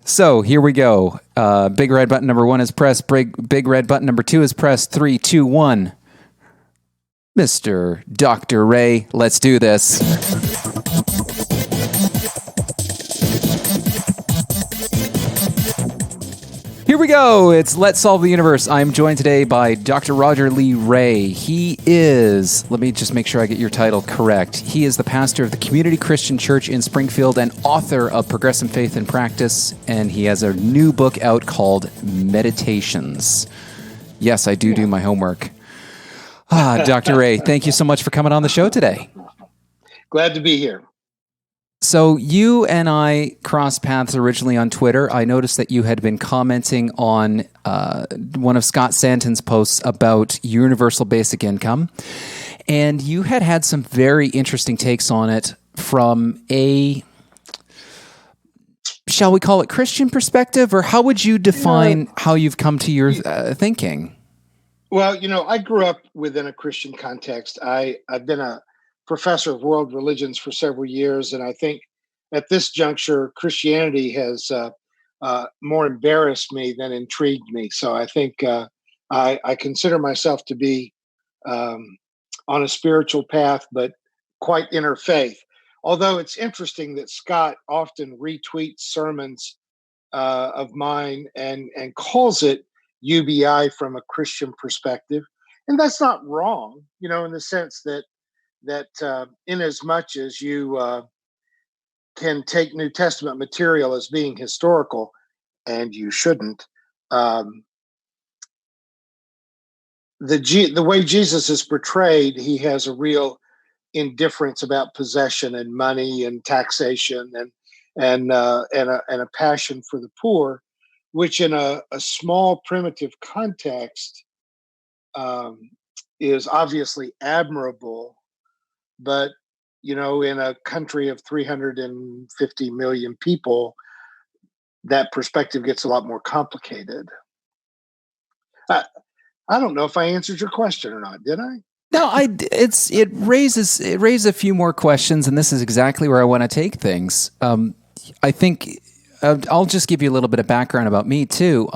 So here we go. Big red button number one is pressed. Big red button number two is pressed. 3, 2, 1. Mr. Dr. Ray, let's do this. Here we go. It's Let's Solve the Universe. I'm joined today by Dr. Roger Lee Ray. He is, let me just make sure I get your title correct. He is the pastor of the Community Christian Church in Springfield and author of Progressive Faith and Practice, and he has a new book out called Meditations. Yes, I do my homework. Dr. Ray, thank you so much for coming on the show today. Glad to be here. So you and I crossed paths originally on Twitter. I noticed that you had been commenting on one of Scott Santon's posts about universal basic income, and you had some very interesting takes on it from a, shall we call it, Christian perspective, or how would you define how you've come to your thinking? Well, I grew up within a Christian context. I've been a professor of world religions for several years, and I think at this juncture, Christianity has more embarrassed me than intrigued me. So I think I consider myself to be on a spiritual path, but quite interfaith. Although it's interesting that Scott often retweets sermons of mine and calls it UBI from a Christian perspective, and that's not wrong, in the sense that in as much as you can take New Testament material as being historical, and you shouldn't, the way Jesus is portrayed, he has a real indifference about possession and money and taxation and a passion for the poor, which in a small primitive context is obviously admirable. But, in a country of 350 million people, that perspective gets a lot more complicated. I don't know if I answered your question or not, did I? No, it raises a few more questions, and this is exactly where I want to take things. I think I'll just give you a little bit of background about me too.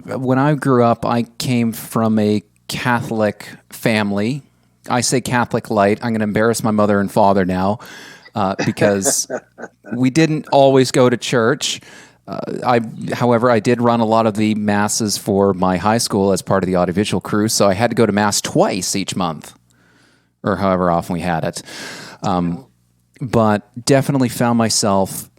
When I grew up, I came from a Catholic family. I say Catholic light. I'm going to embarrass my mother and father now because we didn't always go to church. However, I did run a lot of the masses for my high school as part of the audiovisual crew, so I had to go to mass twice each month, or however often we had it. But definitely found myself,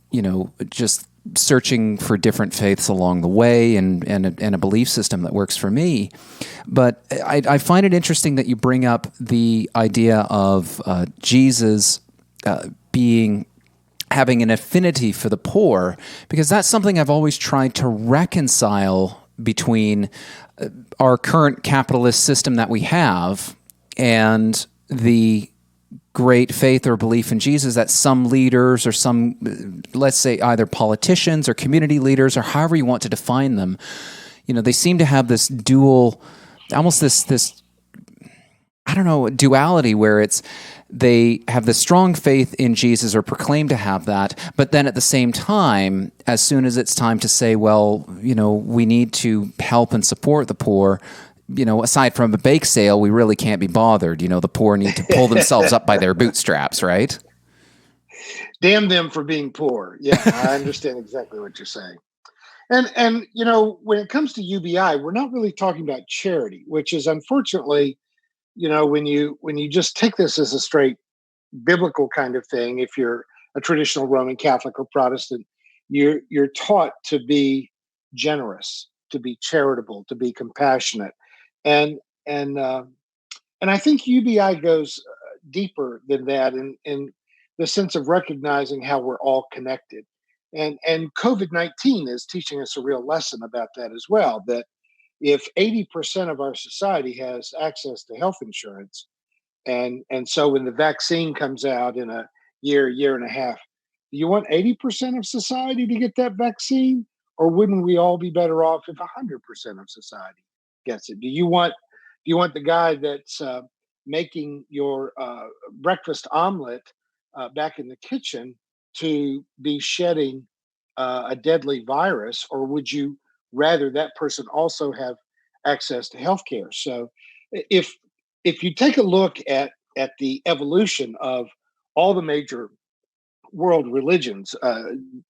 just searching for different faiths along the way and a belief system that works for me. But I find it interesting that you bring up the idea of Jesus having an affinity for the poor, because that's something I've always tried to reconcile between our current capitalist system that we have and the great faith or belief in Jesus that some leaders or some, let's say either politicians or community leaders or however you want to define them, they seem to have this dual, almost this I don't know, duality where they have the strong faith in Jesus or proclaim to have that, but then at the same time, as soon as it's time to say, well, we need to help and support the poor, aside from a bake sale, we really can't be bothered. The poor need to pull themselves up by their bootstraps, right? Damn them for being poor. Yeah, I understand exactly what you're saying. And when it comes to UBI, we're not really talking about charity, which is unfortunately, when you just take this as a straight biblical kind of thing, if you're a traditional Roman Catholic or Protestant, you're taught to be generous, to be charitable, to be compassionate. And I think UBI goes deeper than that in the sense of recognizing how we're all connected. And COVID-19 is teaching us a real lesson about that as well, that if 80% of our society has access to health insurance, and so when the vaccine comes out in a year and a half, do you want 80% of society to get that vaccine? Or wouldn't we all be better off if 100% of society gets it? Do you want the guy that's making your breakfast omelet back in the kitchen to be shedding a deadly virus, or would you rather that person also have access to healthcare? So, if if you take a look at the evolution of all the major world religions,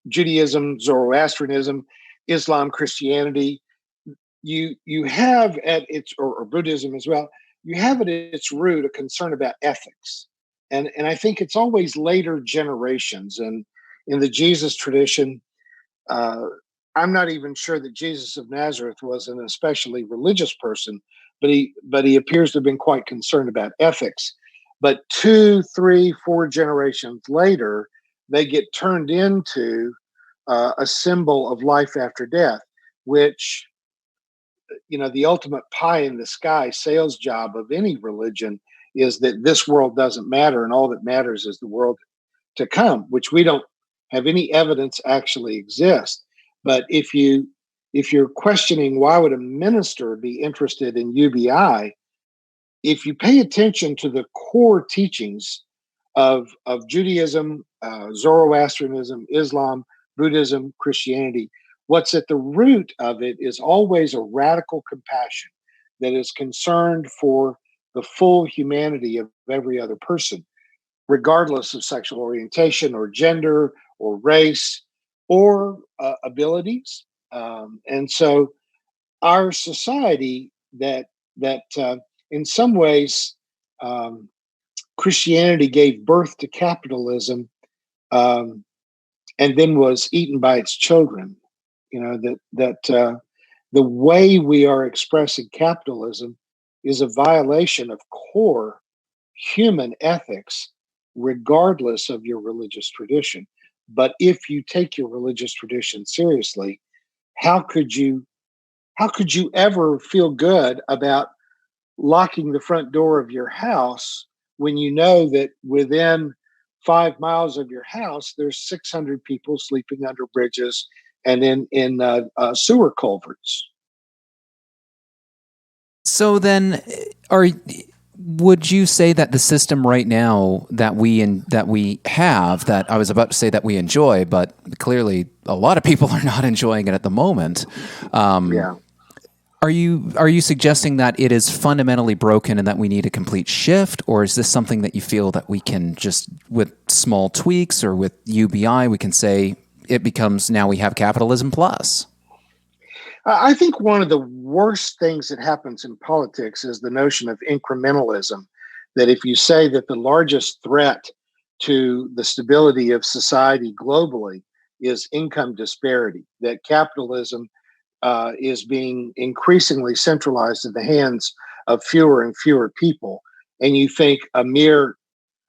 Judaism, Zoroastrianism, Islam, Christianity, you have at its or Buddhism as well, you have at its root a concern about ethics. And I think it's always later generations. And in the Jesus tradition, uh, I'm not even sure that Jesus of Nazareth was an especially religious person, but he appears to have been quite concerned about ethics. But two, three, four generations later, they get turned into a symbol of life after death, which, the ultimate pie in the sky sales job of any religion is that this world doesn't matter and all that matters is the world to come, which we don't have any evidence actually exists. But if you're questioning why would a minister be interested in UBI, if you pay attention to the core teachings of Judaism, Zoroastrianism, Islam, Buddhism, Christianity, what's at the root of it is always a radical compassion that is concerned for the full humanity of every other person, regardless of sexual orientation or gender or race or abilities. And so our society that in some ways um, Christianity gave birth to capitalism, um, and then was eaten by its children. That the way we are expressing capitalism is a violation of core human ethics, regardless of your religious tradition. But if you take your religious tradition seriously, how could you how could you ever feel good about locking the front door of your house when you know that within 5 miles of your house there's 600 people sleeping under bridges and in sewer culverts? So then, are would you say that the system right now that we have, that I was about to say that we enjoy, but clearly a lot of people are not enjoying it at the moment? Yeah. Are you suggesting that it is fundamentally broken and that we need a complete shift, or is this something that you feel that we can just with small tweaks, or with UBI we can say it becomes, now we have capitalism plus? I think one of the worst things that happens in politics is the notion of incrementalism. That if you say that the largest threat to the stability of society globally is income disparity, that capitalism is being increasingly centralized in the hands of fewer and fewer people, and you think a mere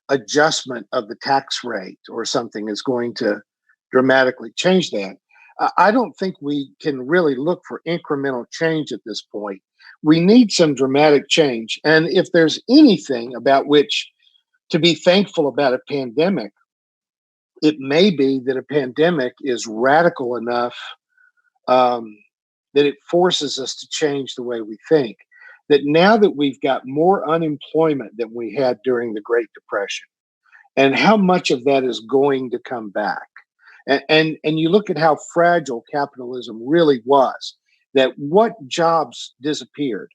adjustment of the tax rate or something is going to dramatically change that. I don't think we can really look for incremental change at this point. We need some dramatic change. And if there's anything about which to be thankful about a pandemic, it may be that a pandemic is radical enough um, that it forces us to change the way we think. That now that we've got more unemployment than we had during the Great Depression, and how much of that is going to come back. And you look at how fragile capitalism really was, that what jobs disappeared?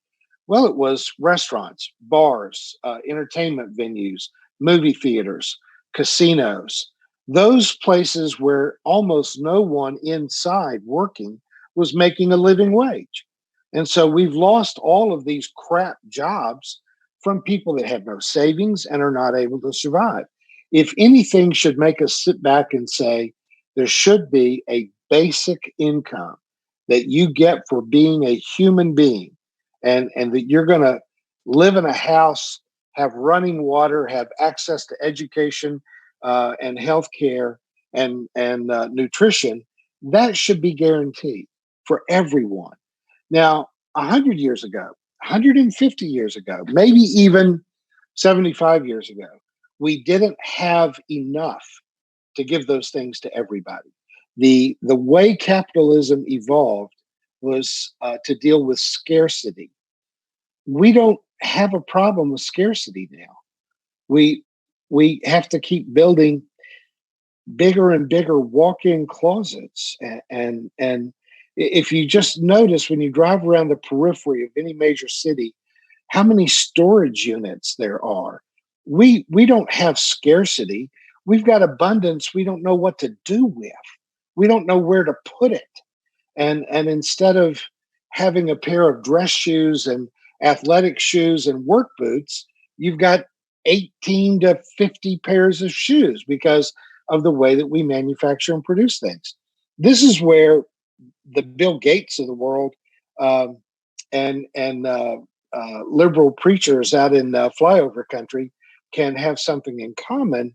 Well, it was restaurants, bars, entertainment venues, movie theaters, casinos, those places where almost no one inside working was making a living wage. And so we've lost all of these crap jobs from people that have no savings and are not able to survive. If anything should make us sit back and say there should be a basic income that you get for being a human being, and that you're going to live in a house, have running water, have access to education and health care and nutrition, that should be guaranteed for everyone. Now, 100 years ago, 150 years ago, maybe even 75 years ago, we didn't have enough to give those things to everybody. The way capitalism evolved was to deal with scarcity. We don't have a problem with scarcity now. We we have to keep building bigger and bigger walk-in closets, and if you just notice when you drive around the periphery of any major city, how many storage units there are. We don't have scarcity. We've got abundance. We don't know what to do with. We don't know where to put it. And instead of having a pair of dress shoes and athletic shoes and work boots, you've got 18 to 50 pairs of shoes because of the way that we manufacture and produce things. This is where the Bill Gates of the world, um, and liberal preachers out in flyover country can have something in common.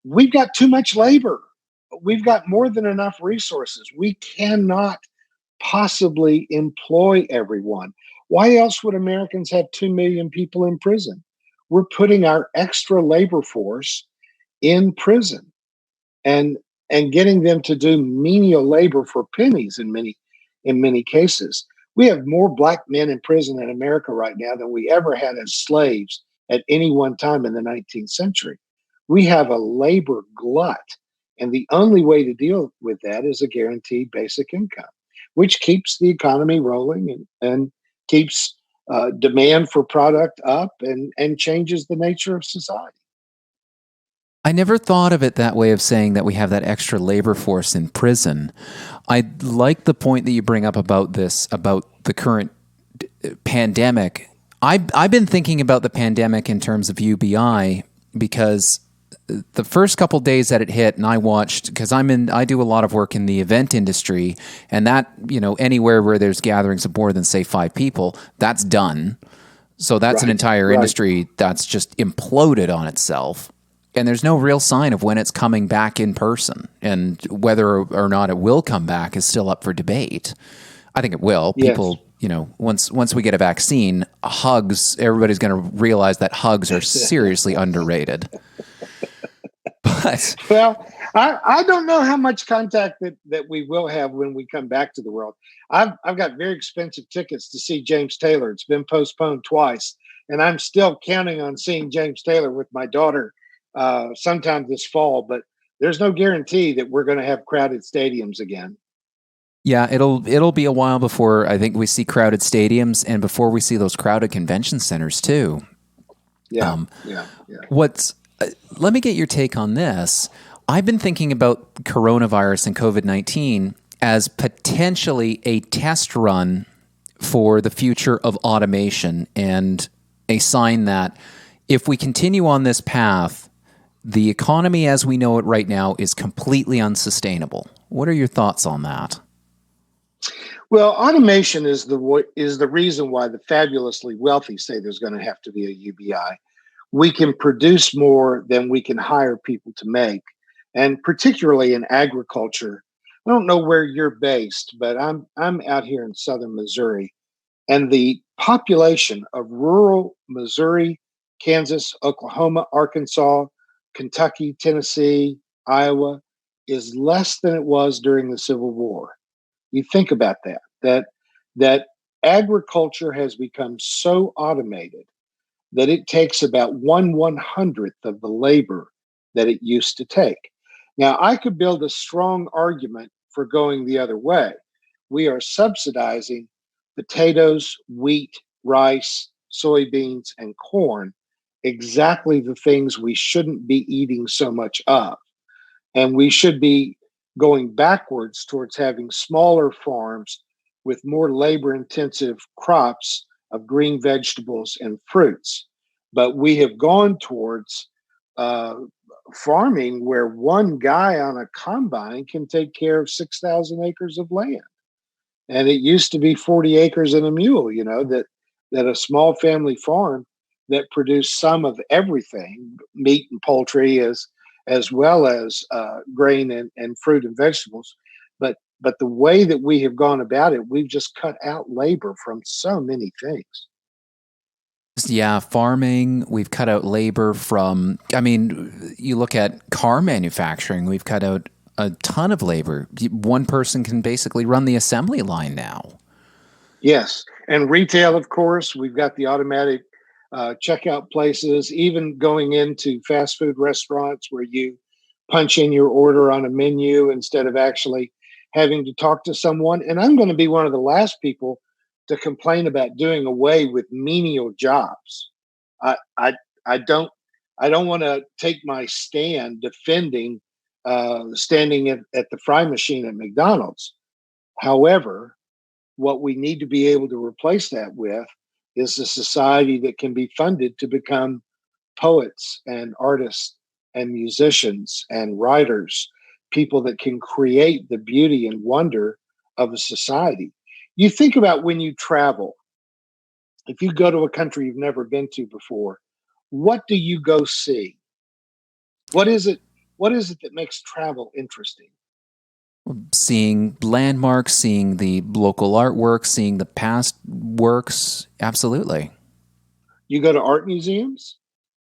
We've got too much labor. We've got more than enough resources. We cannot possibly employ everyone. Why else would Americans have 2 million people in prison? We're putting our extra labor force in prison and getting them to do menial labor for pennies in many cases. We have more black men in prison in America right now than we ever had as slaves at any one time in the 19th century. We have a labor glut, and the only way to deal with that is a guaranteed basic income, which keeps the economy rolling and keeps demand for product up and changes the nature of society. I never thought of it that way, of saying that we have that extra labor force in prison. I like the point that you bring up about this, about the current pandemic. I've been thinking about the pandemic in terms of UBI because the first couple days that it hit, and I watched, because I do a lot of work in the event industry, and that, anywhere where there's gatherings of more than, say, 5 people, that's done. So that's an entire industry that's just imploded on itself. And there's no real sign of when it's coming back in person, and whether or not it will come back is still up for debate. I think it will. Yes. People, once we get a vaccine, hugs, everybody's going to realize that hugs are seriously underrated. But well, I don't know how much contact that we will have when we come back to the world. I've got very expensive tickets to see James Taylor. It's been postponed twice, and I'm still counting on seeing James Taylor with my daughter sometime this fall. But there's no guarantee that we're going to have crowded stadiums again. Yeah, it'll be a while before I think we see crowded stadiums, and before we see those crowded convention centers too. Yeah. Let me get your take on this. I've been thinking about coronavirus and COVID-19 as potentially a test run for the future of automation, and a sign that if we continue on this path, the economy as we know it right now is completely unsustainable. What are your thoughts on that? Well, automation is the reason why the fabulously wealthy say there's going to have to be a UBI. We can produce more than we can hire people to make. And particularly in agriculture, I don't know where you're based, but I'm out here in southern Missouri, and the population of rural Missouri, Kansas, Oklahoma, Arkansas, Kentucky, Tennessee, Iowa is less than it was during the Civil War. You think about that agriculture has become so automated that it takes about 1/100th of the labor that it used to take. Now, I could build a strong argument for going the other way. We are subsidizing potatoes, wheat, rice, soybeans, and corn, exactly the things we shouldn't be eating so much of. And we should be going backwards towards having smaller farms with more labor intensive crops of green vegetables and fruits. But we have gone towards uh, farming where one guy on a combine can take care of 6,000 acres of land. And it used to be 40 acres and a mule, that a small family farm that produced some of everything, meat and poultry, as well as grain and fruit and vegetables. But the way that we have gone about it, we've just cut out labor from so many things. Yeah, farming, we've cut out labor from, you look at car manufacturing, we've cut out a ton of labor. One person can basically run the assembly line now. Yes. And retail, of course, we've got the automatic checkout places, even going into fast food restaurants where you punch in your order on a menu instead of actually having to talk to someone. And I'm going to be one of the last people to complain about doing away with menial jobs. I I, I don't want to take my stand defending standing at the fry machine at McDonald's. However, what we need to be able to replace that with is a society that can be funded to become poets and artists and musicians and writers, people that can create the beauty and wonder of a society. You think about when you travel, if you go to a country you've never been to before, what do you go see? What is it? What is it that makes travel interesting? Seeing landmarks, seeing the local artwork, seeing the past works. Absolutely. You go to art museums,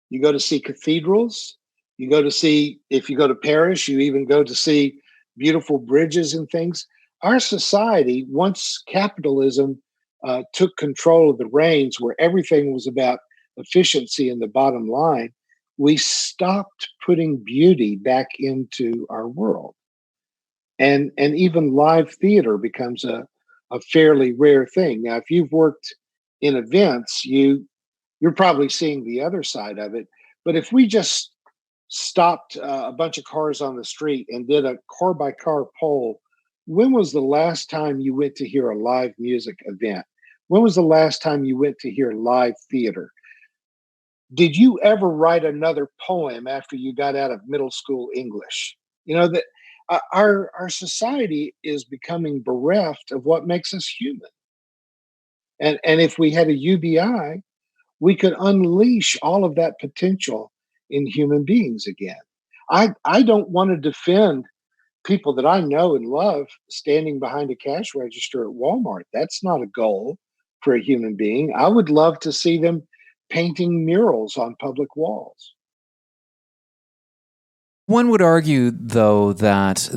you go to see cathedrals, you go to see, if you go to Paris, you even go to see beautiful bridges and things. Our society, once capitalism took control of the reins, where everything was about efficiency and the bottom line, we stopped putting beauty back into our world. And even live theater becomes a fairly rare thing. Now, if you've worked in events, you're probably seeing the other side of it. But if we just stopped a bunch of cars on the street and did a car by car poll, when was the last time you went to hear a live music event? When was the last time you went to hear live theater? Did you ever write another poem after you got out of middle school English? You know that our society is becoming bereft of what makes us human. And if we had a UBI, we could unleash all of that potential in human beings again. I don't want to defend people that I know and love standing behind a cash register at Walmart. That's not a goal for a human being. I would love to see them painting murals on public walls. One would argue, though, that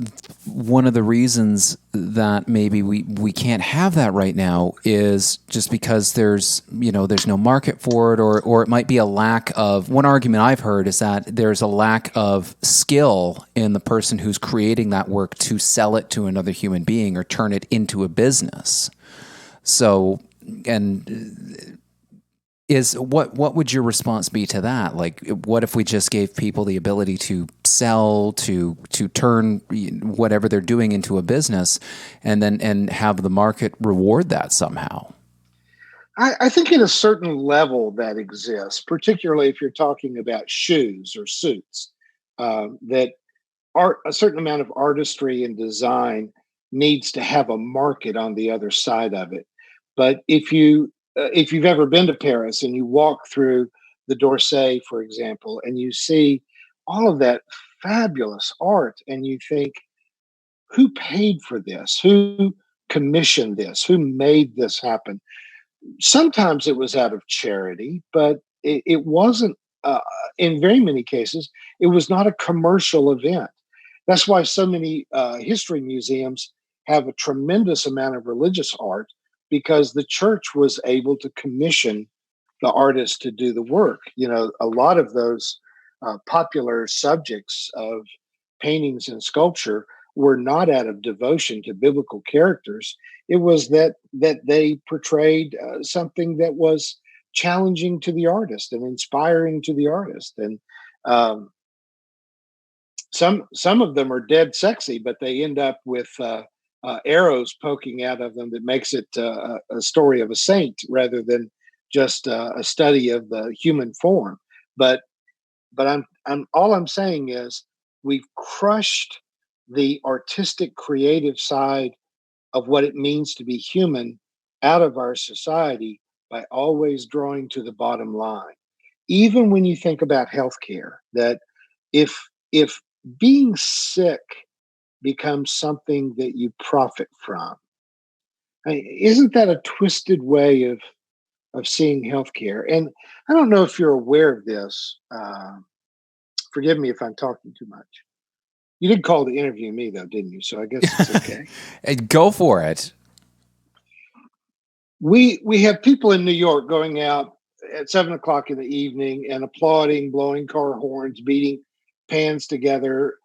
one of the reasons that maybe we can't have that right now is just because there's no market for it, or it might be a lack of. One argument I've heard is that there's a lack of skill in the person who's creating that work to sell it to another human being or turn it into a business. So, and what would your response be to that? Like, what if we just gave people the ability to sell, to turn whatever they're doing into a business, and have the market reward that somehow? I think at a certain level that exists, particularly if you're talking about shoes or suits, that art, a certain amount of artistry and design needs to have a market on the other side of it. But if you've ever been to Paris and you walk through the d'Orsay, for example, and you see all of that fabulous art, and you think, who paid for this? Who commissioned this? Who made this happen? Sometimes it was out of charity, but it wasn't. In very many cases, it was not a commercial event. That's why so many history museums have a tremendous amount of religious art, because the church was able to commission the artist to do the work. You know, a lot of those popular subjects of paintings and sculpture were not out of devotion to biblical characters. It was that they portrayed something that was challenging to the artist and inspiring to the artist. And um, some of them are dead sexy, but they end up with arrows poking out of them that makes it a story of a saint rather than just a study of the human form. But I'm all I'm saying is we've crushed the artistic creative side of what it means to be human out of our society by always drawing to the bottom line. Even when you think about healthcare, that if being sick becomes something that you profit from, isn't that a twisted way of seeing healthcare? And I don't know if you're aware of this. Forgive me if I'm talking too much. You did call to interview me, though, didn't you? So I guess it's okay. Go for it. We have people in New York going out at 7 o'clock in the evening and applauding, blowing car horns, beating pans together.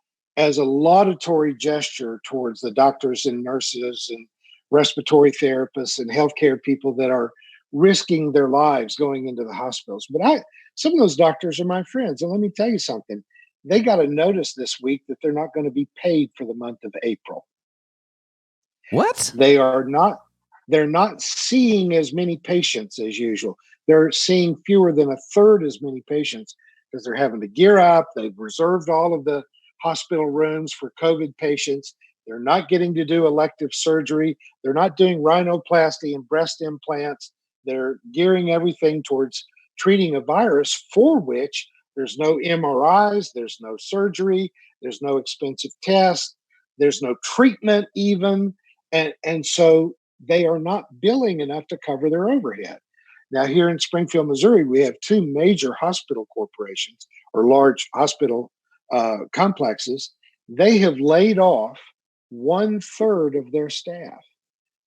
as a laudatory gesture towards the doctors and nurses and respiratory therapists and healthcare people that are risking their lives going into the hospitals. But some of those doctors are my friends. And let me tell you something. They got a notice this week that they're not going to be paid for the month of April. What? They're not seeing as many patients as usual. They're seeing fewer than a third as many patients because they're having to gear up. They've reserved all of the hospital rooms for COVID patients. They're not getting to do elective surgery. They're not doing rhinoplasty and breast implants. They're gearing everything towards treating a virus for which there's no MRIs, there's no surgery, there's no expensive tests, there's no treatment even. And so they are not billing enough to cover their overhead. Now, here in Springfield, Missouri, we have two major hospital corporations or large hospital complexes. They have laid off 1/3 of their staff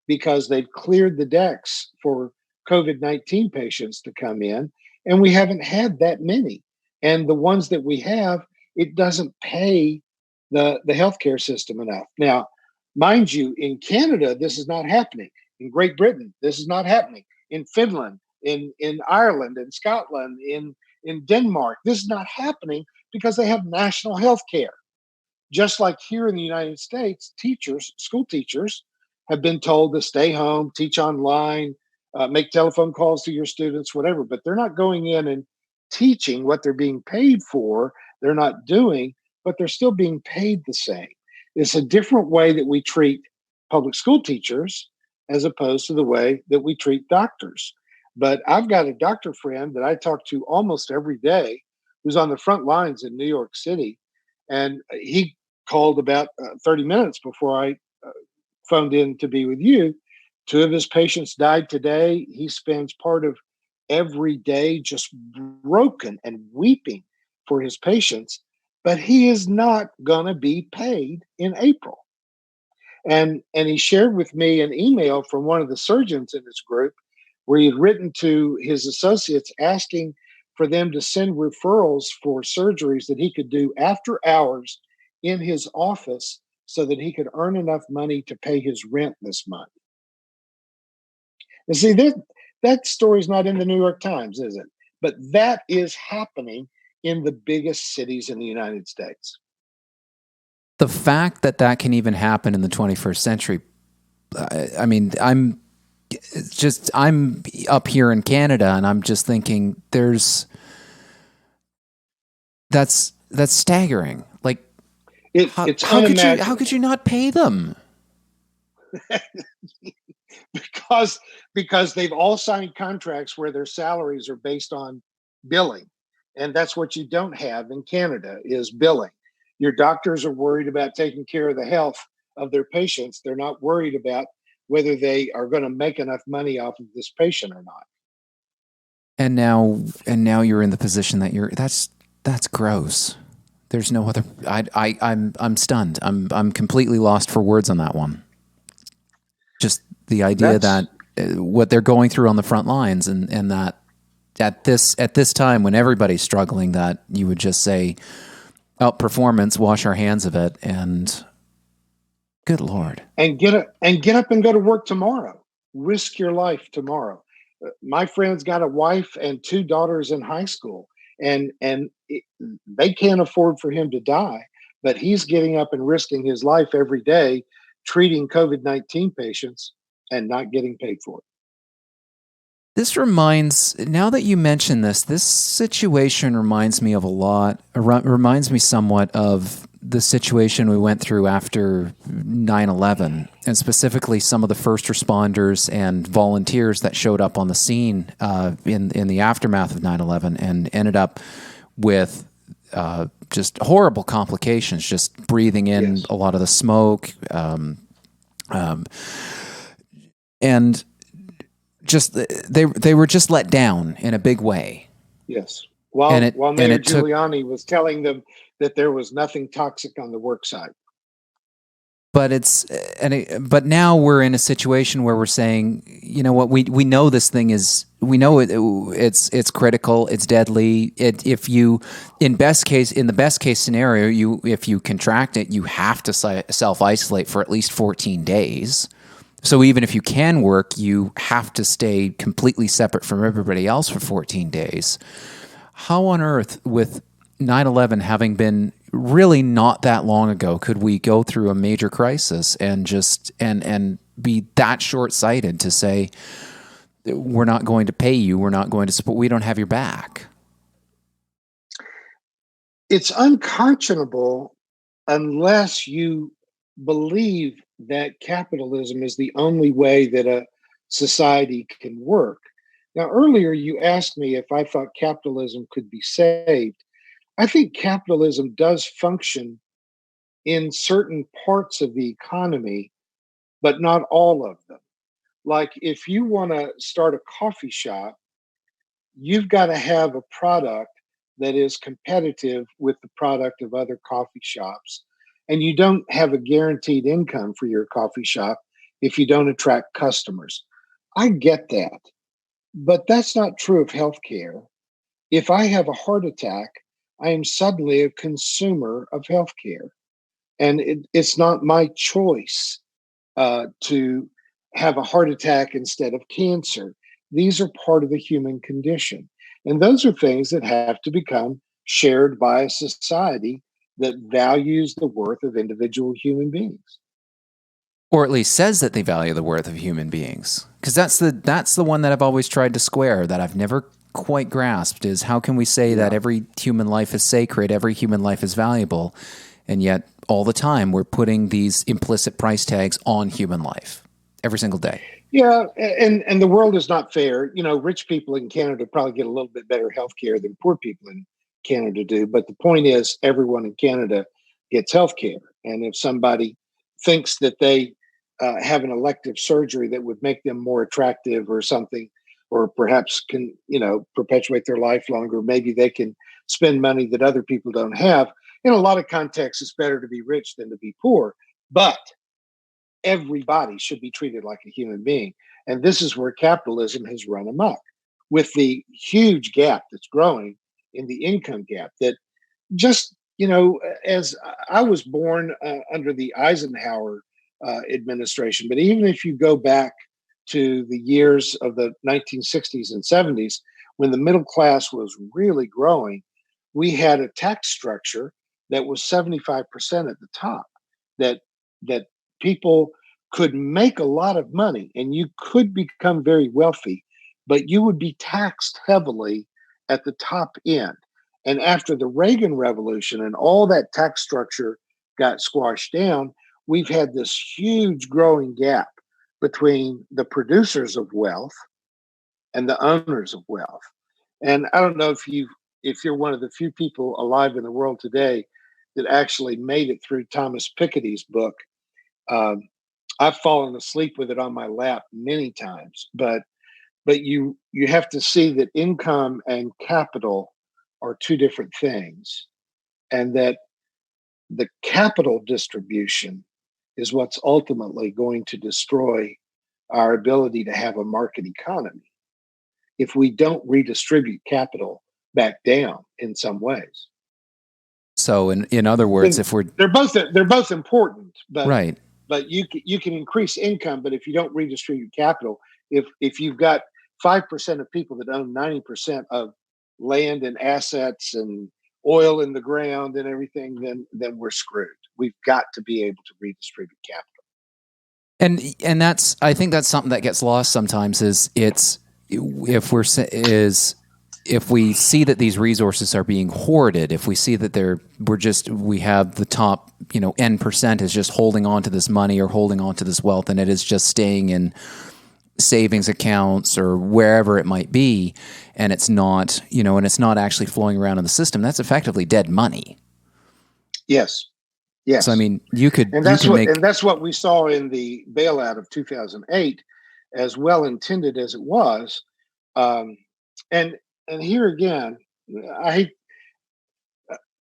because they've cleared the decks for COVID-19 patients to come in, and we haven't had that many. And the ones that we have, it doesn't pay the healthcare system enough. Now, mind you, in Canada, this is not happening. In Great Britain, this is not happening. In Finland, in Ireland, in Scotland, in Denmark, this is not happening because they have national health care. Just like here in the United States, school teachers, have been told to stay home, teach online, make telephone calls to your students, whatever, but they're not going in and teaching what they're being paid for. They're not doing, but they're still being paid the same. It's a different way that we treat public school teachers as opposed to the way that we treat doctors. But I've got a doctor friend that I talk to almost every day who's on the front lines in New York City. And he called about 30 minutes before I phoned in to be with you. Two of his patients died today. He spends part of every day just broken and weeping for his patients, but he is not going to be paid in April. And he shared with me an email from one of the surgeons in his group where he had written to his associates asking for them to send referrals for surgeries that he could do after hours in his office so that he could earn enough money to pay his rent this month. And see, that story's not in the New York Times, is it? But that is happening in the biggest cities in the United States. The fact that that can even happen in the 21st century, I mean, I'm up here in Canada and I'm just thinking that's staggering. Like, It's how could you not pay them? because they've all signed contracts where their salaries are based on billing. And that's what you don't have in Canada is billing. Your doctors are worried about taking care of the health of their patients. They're not worried about whether they are going to make enough money off of this patient or not. And now you're in the position that that's gross. There's no other. I'm stunned. I'm completely lost for words on that one. Just the idea that what they're going through on the front lines, and that at this time when everybody's struggling, that you would just say, outperformance, wash our hands of it, and good Lord. And get up and go to work tomorrow. Risk your life tomorrow. My friend's got a wife and two daughters in high school, and they can't afford for him to die, but he's getting up and risking his life every day treating COVID-19 patients and not getting paid for it. Now that you mention this situation reminds me somewhat of the situation we went through after 9/11, and specifically some of the first responders and volunteers that showed up on the scene in the aftermath of 9/11 and ended up with just horrible complications, just breathing in a lot of the smoke, and just they were just let down in a big way. Yes. While Mayor Giuliani was telling them that there was nothing toxic on the work site. but but now we're in a situation where we're saying, you know what, we know this thing is, we know it's critical, it's deadly. If you, in the best case scenario, if you contract it, you have to self isolate for at least 14 days. So even if you can work, you have to stay completely separate from everybody else for 14 days. How on earth, with 9/11 having been really not that long ago, could we go through a major crisis and just and be that short-sighted to say we're not going to pay you, we're not going to support, we don't have your back? It's unconscionable unless you believe that capitalism is the only way that a society can work. Now, earlier you asked me if I thought capitalism could be saved. I think capitalism does function in certain parts of the economy, but not all of them. Like if you want to start a coffee shop, you've got to have a product that is competitive with the product of other coffee shops. And you don't have a guaranteed income for your coffee shop if you don't attract customers. I get that. But that's not true of healthcare. If I have a heart attack, I am suddenly a consumer of healthcare. And it's not my choice to have a heart attack instead of cancer. These are part of the human condition. And those are things that have to become shared by a society that values the worth of individual human beings. Or at least says that they value the worth of human beings. Because that's the one that I've always tried to square, that I've never quite grasped, is how can we say that Yeah. every human life is sacred, every human life is valuable, and yet all the time we're putting these implicit price tags on human life every single day. Yeah, and the world is not fair. You know, rich people in Canada probably get a little bit better health care than poor people in Canada do. But the point is, everyone in Canada gets health care. And if somebody thinks that they have an elective surgery that would make them more attractive or something, or perhaps can, perpetuate their life longer, maybe they can spend money that other people don't have. In a lot of contexts, it's better to be rich than to be poor. But everybody should be treated like a human being. And this is where capitalism has run amok with the huge gap that's growing in the income gap. That just, as I was born under the Eisenhower administration, but even if you go back to the years of the 1960s and 70s, when the middle class was really growing, we had a tax structure that was 75% at the top, that that people could make a lot of money and you could become very wealthy, but you would be taxed heavily at the top end. And after the Reagan Revolution and all that tax structure got squashed down, we've had this huge growing gap between the producers of wealth and the owners of wealth. And I don't know if you're one of the few people alive in the world today that actually made it through Thomas Piketty's book. Um, I've fallen asleep with it on my lap many times, but you have to see that income and capital are two different things, and that the capital distribution is what's ultimately going to destroy our ability to have a market economy if we don't redistribute capital back down in some ways. So in other words, And if we're they're both important, but right, you can increase income, but if you don't redistribute capital, if you've got 5% of people that own 90% of land and assets and oil in the ground and everything, then we're screwed. We've got to be able to redistribute capital. and that's, I think that's something that gets lost sometimes, is it's, if we're is if we see that these resources are being hoarded, if we see that we have the top, N% is just holding on to this money or holding on to this wealth, and it is just staying in savings accounts or wherever it might be, and it's not, and it's not actually flowing around in the system, that's effectively dead money. Yes, So I yes, mean, you could and you can make that's what we saw in the bailout of 2008, as well intended as it was. Um, and and here again, I hate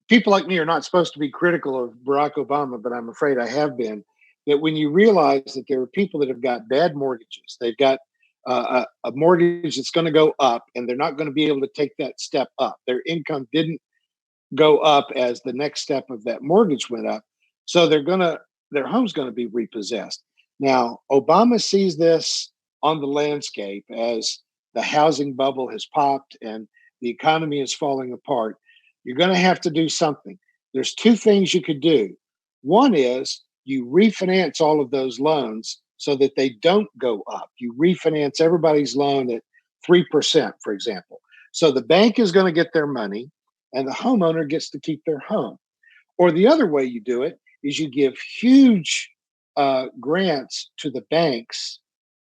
people like me are not supposed to be critical of Barack Obama, but I'm afraid I have been. that when you realize that there are people that have got bad mortgages, they've got a mortgage that's going to go up, and they're not going to be able to take that step up. Their income didn't go up as the next step of that mortgage went up, so their home's going to be repossessed. Now, Obama sees this on the landscape as the housing bubble has popped and the economy is falling apart. You're going to have to do something. There's two things you could do. One is you refinance all of those loans so that they don't go up. You refinance everybody's loan at 3%, for example. So the bank is going to get their money and the homeowner gets to keep their home. Or the other way you do it is you give huge grants to the banks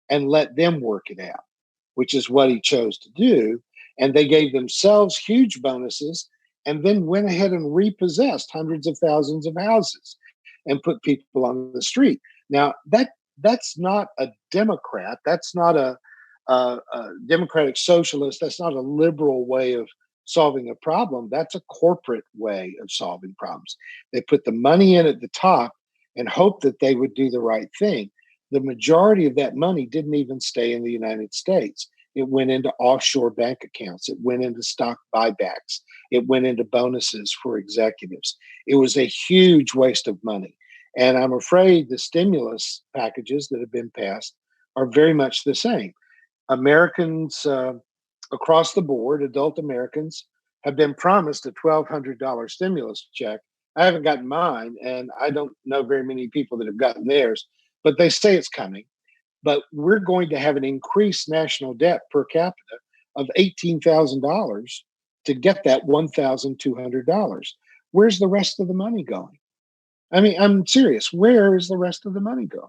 and let them work it out, which is what he chose to do. And they gave themselves huge bonuses and then went ahead and repossessed hundreds of thousands of houses and put people on the street. Now, that's not a Democrat. That's not a democratic socialist. That's not a liberal way of solving a problem. That's a corporate way of solving problems. They put the money in at the top and hope that they would do the right thing. The majority of that money didn't even stay in the United States. It went into offshore bank accounts. It went into stock buybacks. It went into bonuses for executives. It was a huge waste of money. And I'm afraid the stimulus packages that have been passed are very much the same. Americans across the board, adult Americans, have been promised a $1,200 stimulus check. I haven't gotten mine, and I don't know very many people that have gotten theirs, but they say it's coming. But we're going to have an increased national debt per capita of $18,000 to get that $1,200. Where's the rest of the money going? I mean, I'm serious. Where is the rest of the money going?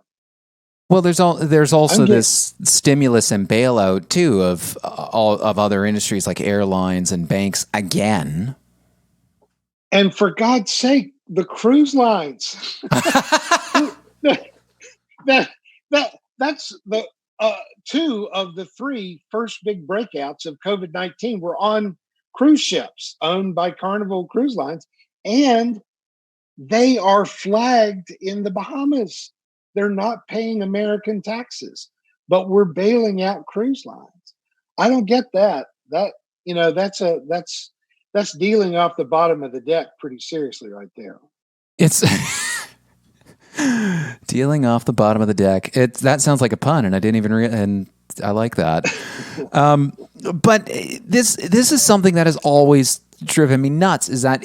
Well, there's also this stimulus and bailout too of all of other industries like airlines and banks again. And for God's sake, the cruise lines. That's the two of the three first big breakouts of COVID-19 were on cruise ships owned by Carnival Cruise Lines, and they are flagged in the Bahamas. They're not paying American taxes, but we're bailing out cruise lines. I don't get that. That's dealing off the bottom of the deck pretty seriously right there. It's dealing off the bottom of the deck. That sounds like a pun, and I didn't even and I like that. But this is something that has always driven me nuts. Is that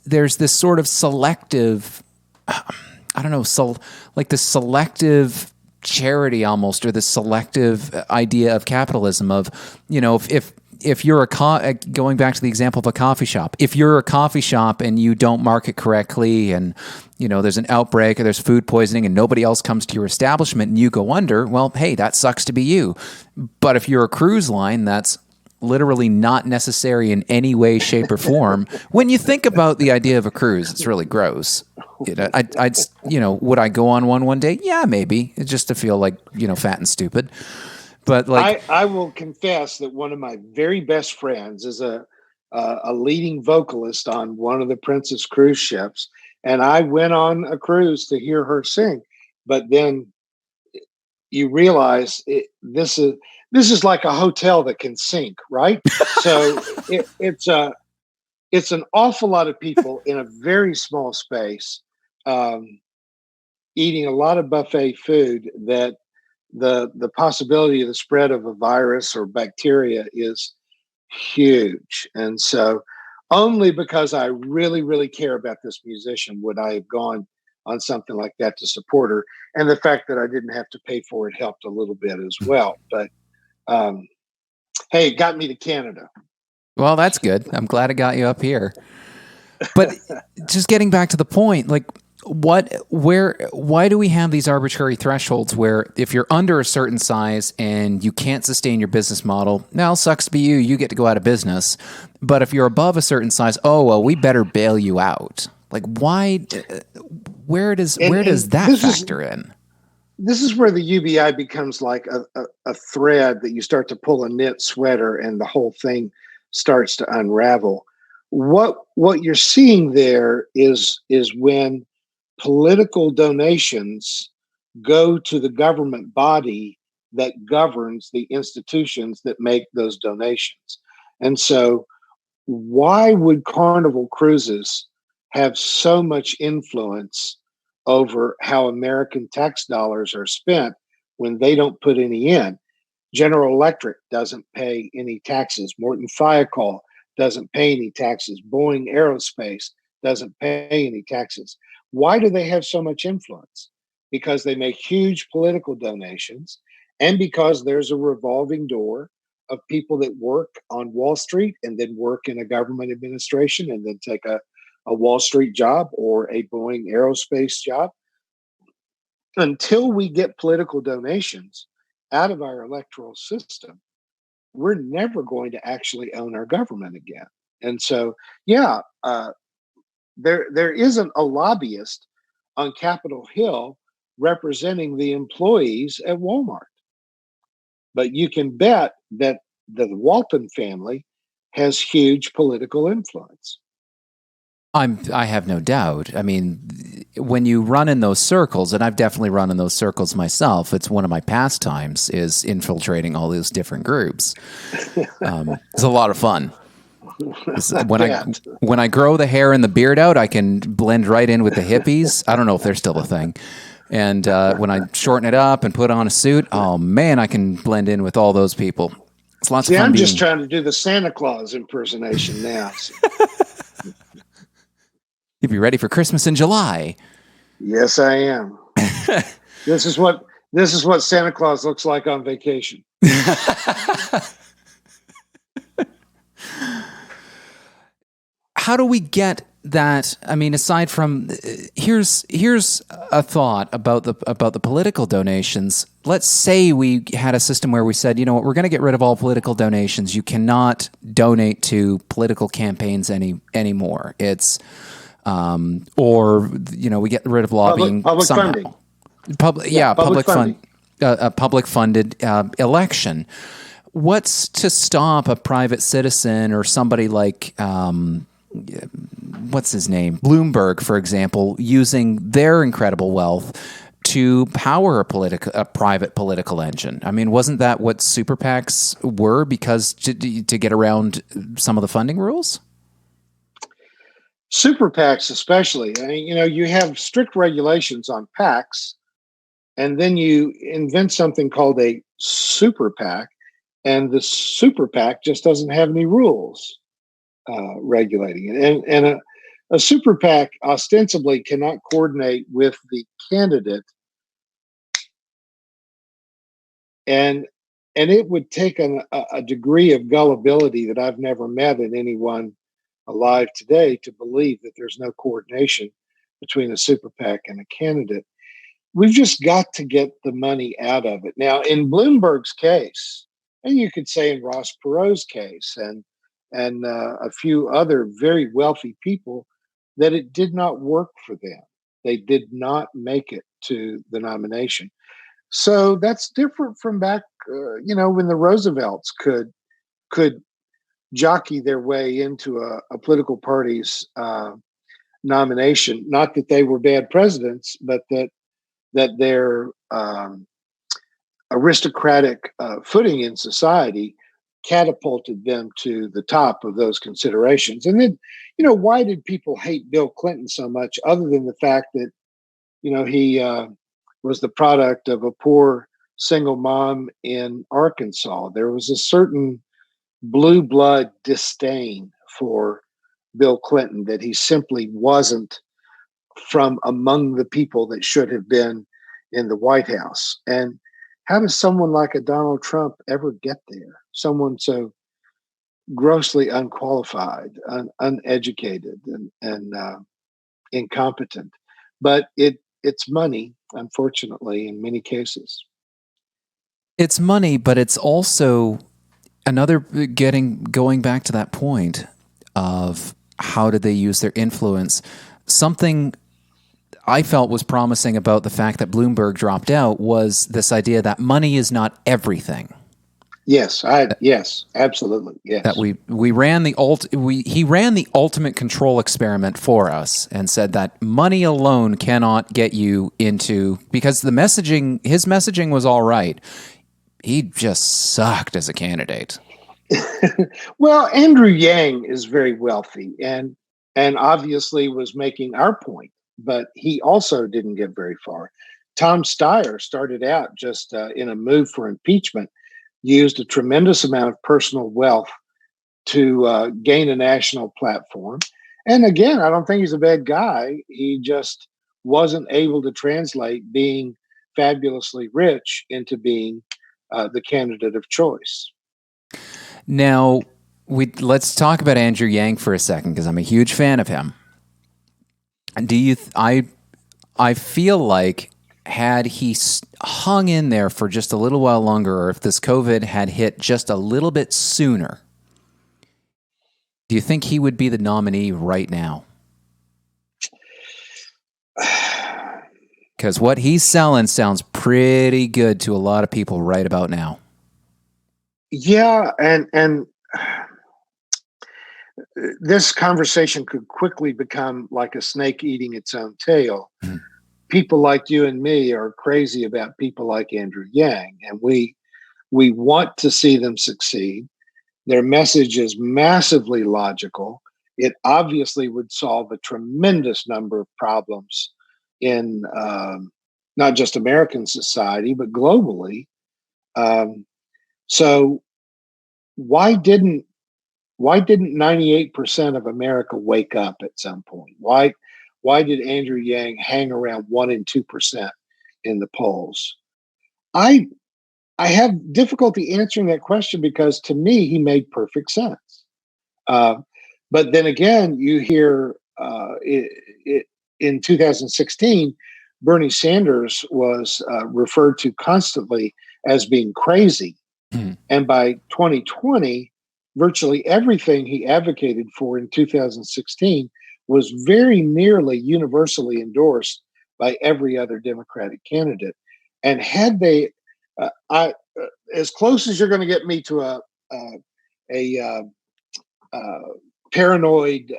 there's this sort of selective, I don't know, like the selective charity almost, or the selective idea of capitalism of, if you're going back to the example of a coffee shop, if you're a coffee shop and you don't market correctly and, there's an outbreak or there's food poisoning and nobody else comes to your establishment and you go under, well, hey, that sucks to be you. But if you're a cruise line, that's literally not necessary in any way, shape, or form. When you think about the idea of a cruise, it's really gross. I'd would I go on one day? Yeah, maybe. Just to feel like, fat and stupid. But like, I will confess that one of my very best friends is a leading vocalist on one of the Princess cruise ships, and I went on a cruise to hear her sing. But then you realize this is like a hotel that can sink, right? So it's an awful lot of people in a very small space, eating a lot of buffet food that the possibility of the spread of a virus or bacteria is huge. And so only because I really, really care about this musician would I have gone on something like that to support her. And the fact that I didn't have to pay for it helped a little bit as well. But hey, it got me to Canada. Well, that's good. I'm glad it got you up here. But just getting back to the point, like, why do we have these arbitrary thresholds where if you're under a certain size and you can't sustain your business model, now sucks to be you get to go out of business. But if you're above a certain size, oh, well, we better bail you out. Like, why, where does that factor in? This is where the UBI becomes like a thread that you start to pull a knit sweater and the whole thing starts to unravel. What you're seeing there is when political donations go to the government body that governs the institutions that make those donations. And so, why would Carnival Cruises have so much influence over how American tax dollars are spent when they don't put any in? General Electric doesn't pay any taxes. Morton Thiokol doesn't pay any taxes. Boeing Aerospace doesn't pay any taxes. Why do they have so much influence? Because they make huge political donations and because there's a revolving door of people that work on Wall Street and then work in a government administration and then take a Wall Street job or a Boeing Aerospace job. Until we get political donations out of our electoral system, we're never going to actually own our government again. And so, there isn't a lobbyist on Capitol Hill representing the employees at Walmart. But you can bet that the Walton family has huge political influence. I have no doubt. I mean, when you run in those circles, and I've definitely run in those circles myself, it's one of my pastimes is infiltrating all those different groups. It's a lot of fun. When I grow the hair and the beard out, I can blend right in with the hippies. I don't know if they're still a thing. And when I shorten it up and put on a suit, oh man, I can blend in with all those people. It's lots of fun. I'm just trying to do the Santa Claus impersonation now. You'll be ready for Christmas in July. Yes, I am. This is what Santa Claus looks like on vacation. How do we get that? I mean, aside from here's a thought about the political donations. Let's say we had a system where we said, you know what, we're going to get rid of all political donations. You cannot donate to political campaigns anymore. It's or we get rid of lobbying. Public somehow. funding. Public funded election. What's to stop a private citizen or somebody like what's his name, Bloomberg, for example, using their incredible wealth to power a private political engine? I mean, wasn't that what super PACs were? Because to get around some of the funding rules. Super PACs, especially, you have strict regulations on PACs, and then you invent something called a super PAC, and the super PAC just doesn't have any rules regulating it. And a super PAC ostensibly cannot coordinate with the candidate, and it would take a degree of gullibility that I've never met in anyone alive today to believe that there's no coordination between a super PAC and a candidate. We've just got to get the money out of it. Now, in Bloomberg's case, and you could say in Ross Perot's case, and a few other very wealthy people, that it did not work for them. They did not make it to the nomination. So that's different from back, when the Roosevelts could jockey their way into a political party's nomination. Not that they were bad presidents, but that their aristocratic footing in society catapulted them to the top of those considerations. And then, why did people hate Bill Clinton so much, other than the fact that, he was the product of a poor single mom in Arkansas? There was a certain blue blood disdain for Bill Clinton, that he simply wasn't from among the people that should have been in the White House. And how does someone like a Donald Trump ever get there? Someone so grossly unqualified, uneducated, and incompetent. But it's money, unfortunately, in many cases. It's money, but it's also another going back to that point of how did they use their influence. Something I felt was promising about the fact that Bloomberg dropped out was this idea that money is not everything. Yes, absolutely. That Yes. we ran he ran the ultimate control experiment for us and said that money alone cannot get you into, because his messaging was all right. He just sucked as a candidate. Well, Andrew Yang is very wealthy and obviously was making our point, but he also didn't get very far. Tom Steyer started out just in a move for impeachment, used a tremendous amount of personal wealth to gain a national platform. And again, I don't think he's a bad guy. He just wasn't able to translate being fabulously rich into being the candidate of choice. Now, let's talk about Andrew Yang for a second, because I'm a huge fan of him. Do you? I feel like had he hung in there for just a little while longer, or if this COVID had hit just a little bit sooner, do you think he would be the nominee right now? Because what he's selling sounds pretty good to a lot of people right about now. Yeah, and this conversation could quickly become like a snake eating its own tail. Mm-hmm. People like you and me are crazy about people like Andrew Yang, and we want to see them succeed. Their message is massively logical. It obviously would solve a tremendous number of problems in not just American society, but globally. So why didn't 98% of America wake up at some point? Why did Andrew Yang hang around 1% and 2% in the polls? I have difficulty answering that question because to me he made perfect sense. But then again, you hear in 2016, Bernie Sanders was referred to constantly as being crazy. Mm. And by 2020, virtually everything he advocated for in 2016 was very nearly universally endorsed by every other Democratic candidate. And had they, as close as you're going to get me to a paranoid,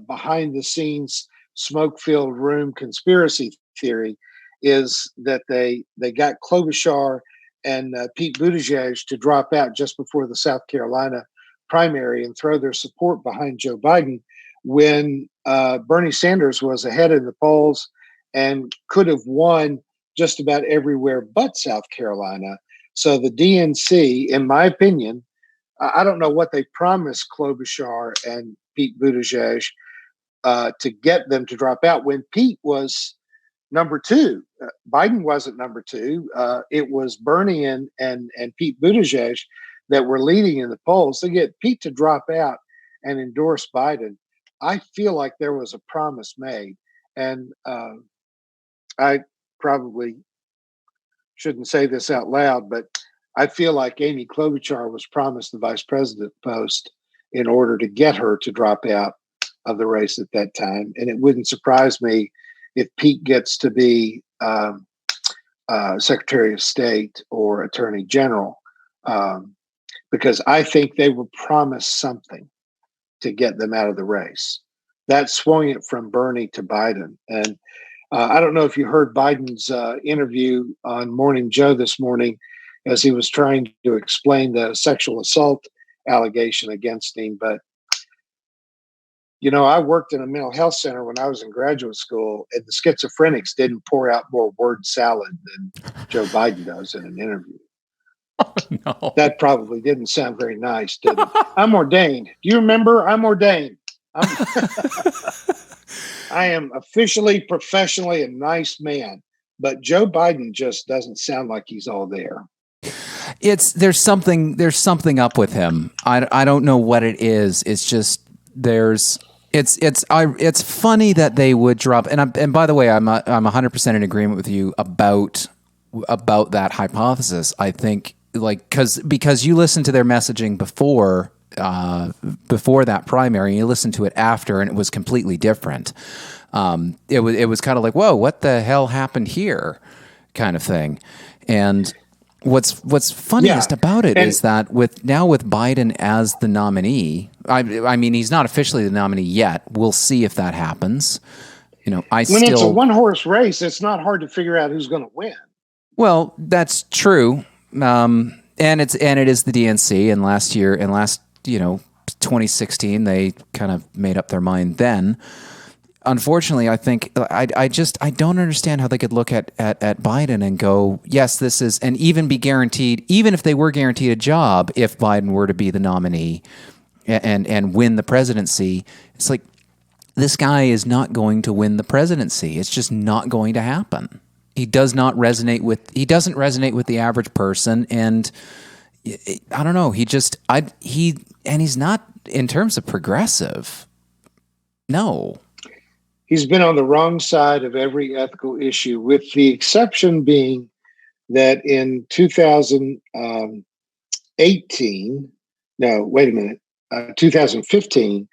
behind the scenes, smoke-filled room conspiracy theory, is that they got Klobuchar and Pete Buttigieg to drop out just before the South Carolina primary and throw their support behind Joe Biden when Bernie Sanders was ahead in the polls and could have won just about everywhere but South Carolina. So the DNC, in my opinion, I don't know what they promised Klobuchar and Pete Buttigieg to get them to drop out when Pete was number two. Biden wasn't number two. It was Bernie and Pete Buttigieg that were leading in the polls. To get Pete to drop out and endorse Biden, I feel like there was a promise made. And I probably shouldn't say this out loud, but I feel like Amy Klobuchar was promised the vice president post in order to get her to drop out of the race at that time. And it wouldn't surprise me if Pete gets to be Secretary of State or Attorney General, because I think they were promised something to get them out of the race. That swung it from Bernie to Biden. And I don't know if you heard Biden's interview on Morning Joe this morning as he was trying to explain the sexual assault allegation against him. But, you know, I worked in a mental health center when I was in graduate school, and the schizophrenics didn't pour out more word salad than Joe Biden does in an interview. Oh, no. That probably didn't sound very nice, did it? I'm ordained. Do you remember? I'm ordained. I am officially, professionally a nice man, but Joe Biden just doesn't sound like he's all there. There's something up with him. I don't know what it is. It's just it's funny that they would drop. And by the way, I'm 100% in agreement with you about that hypothesis. I think because you listened to their messaging before that primary, you listened to it after, and it was completely different. It was kind of like, whoa, what the hell happened here, kind of thing. And What's Yeah, funniest about it and is that with Biden as the nominee, I mean he's not officially the nominee yet. We'll see if that happens. I when it's a still one horse race, it's not hard to figure out who's going to win. well, that's true. And it is the DNC. And last 2016, they kind of made up their mind then. Unfortunately, I think I don't understand how they could look at Biden and go, yes, this is, and even be guaranteed, even if they were guaranteed a job, if Biden were to be the nominee and win the presidency, it's like this guy is not going to win the presidency. It's just not going to happen. He doesn't resonate with the average person, and I don't know. He's not in terms of progressive. No. He's been on the wrong side of every ethical issue, with the exception being that in 2018, no, wait a minute, 2015,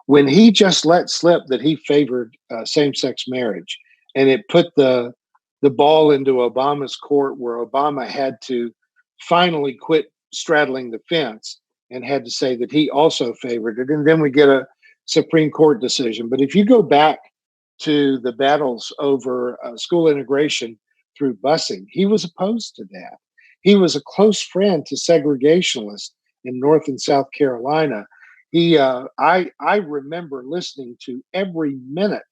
when he just let slip that he favored same-sex marriage, and it put the ball into Obama's court, where Obama had to finally quit straddling the fence and had to say that he also favored it, and then we get a Supreme Court decision. But if you go back to the battles over school integration through busing, he was opposed to that. He was a close friend to segregationists in North and South Carolina. I remember listening to every minute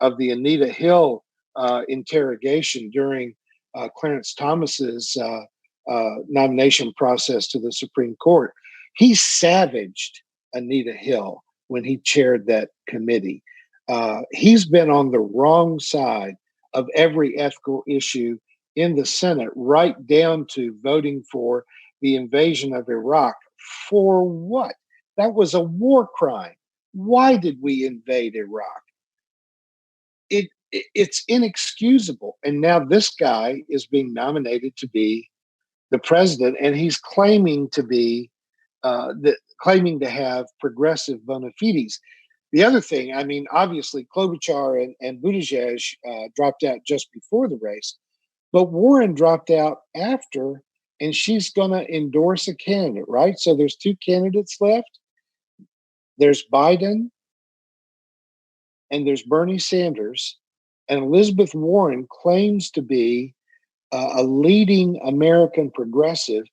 of the Anita Hill interrogation during Clarence Thomas's nomination process to the Supreme Court. He savaged Anita Hill when he chaired that committee. He's been on the wrong side of every ethical issue in the Senate, right down to voting for the invasion of Iraq. For what? That was a war crime. Why did we invade Iraq? It's inexcusable. And now this guy is being nominated to be the president, and he's claiming to be claiming to have progressive bona fides. The other thing, I mean, obviously, Klobuchar and Buttigieg dropped out just before the race, but Warren dropped out after, and she's going to endorse a candidate, right? So there's two candidates left. There's Biden and there's Bernie Sanders, and Elizabeth Warren claims to be a leading American progressive,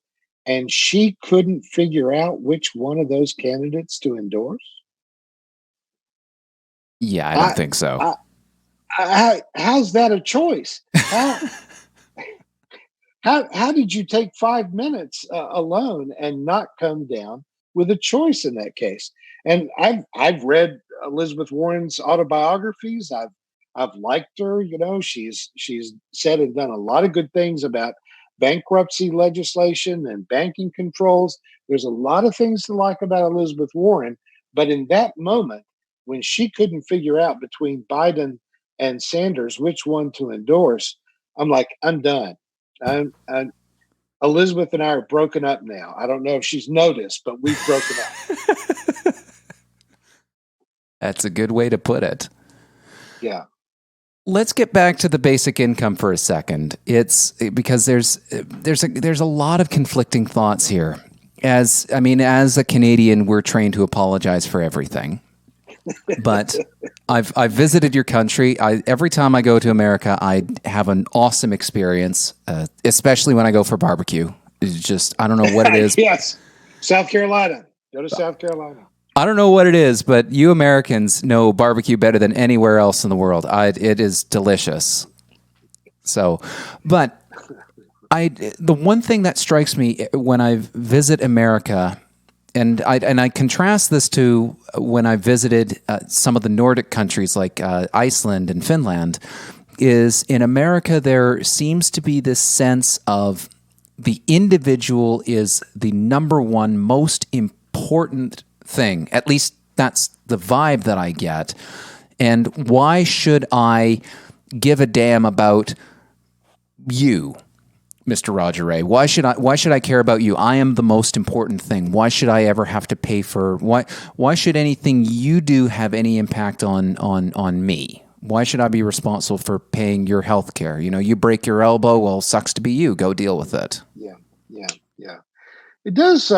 and she couldn't figure out which one of those candidates to endorse. Yeah, I don't think so. How's that a choice? How did you take 5 minutes alone and not come down with a choice in that case? And I've read Elizabeth Warren's autobiographies. I've liked her. You know, she's said and done a lot of good things about bankruptcy legislation and banking controls. There's a lot of things to like about Elizabeth Warren, but in that moment, when she couldn't figure out between Biden and Sanders which one to endorse, I'm like, I'm done. Elizabeth and I are broken up now. I don't know if she's noticed, but we've broken up. That's a good way to put it. Yeah. Let's get back to the basic income for a second. It's because there's a lot of conflicting thoughts here. As a Canadian, we're trained to apologize for everything. But I've visited your country. Every time I go to America, I have an awesome experience, especially when I go for barbecue. It's just, I don't know what it is. Yes. South Carolina. Go to South Carolina. I don't know what it is, but you Americans know barbecue better than anywhere else in the world. It is delicious. So, but the one thing that strikes me when I visit America, and I contrast this to when I visited some of the Nordic countries like Iceland and Finland, is in America there seems to be this sense of the individual is the number one most important thing. At least that's the vibe that I get. And why should I give a damn about you, Mr. Roger Ray? Why should I care about you? I am the most important thing. Why should I ever have to pay for why should anything you do have any impact on me? Why should I be responsible for paying your health care? You break your elbow, well, sucks to be you. Go deal with it. Yeah, yeah, yeah. It does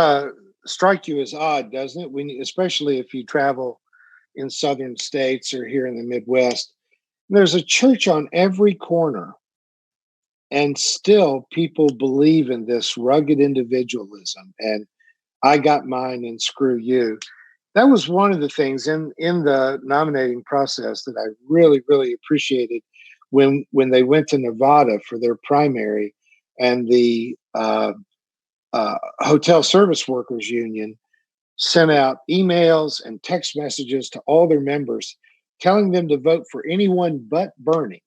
strike you as odd, doesn't it? Especially if you travel in southern states or here in the Midwest, there's a church on every corner, and still people believe in this rugged individualism and I got mine and screw you. That was one of the things in the nominating process that I really, really appreciated when they went to Nevada for their primary, and the Hotel Service Workers Union sent out emails and text messages to all their members telling them to vote for anyone but Bernie,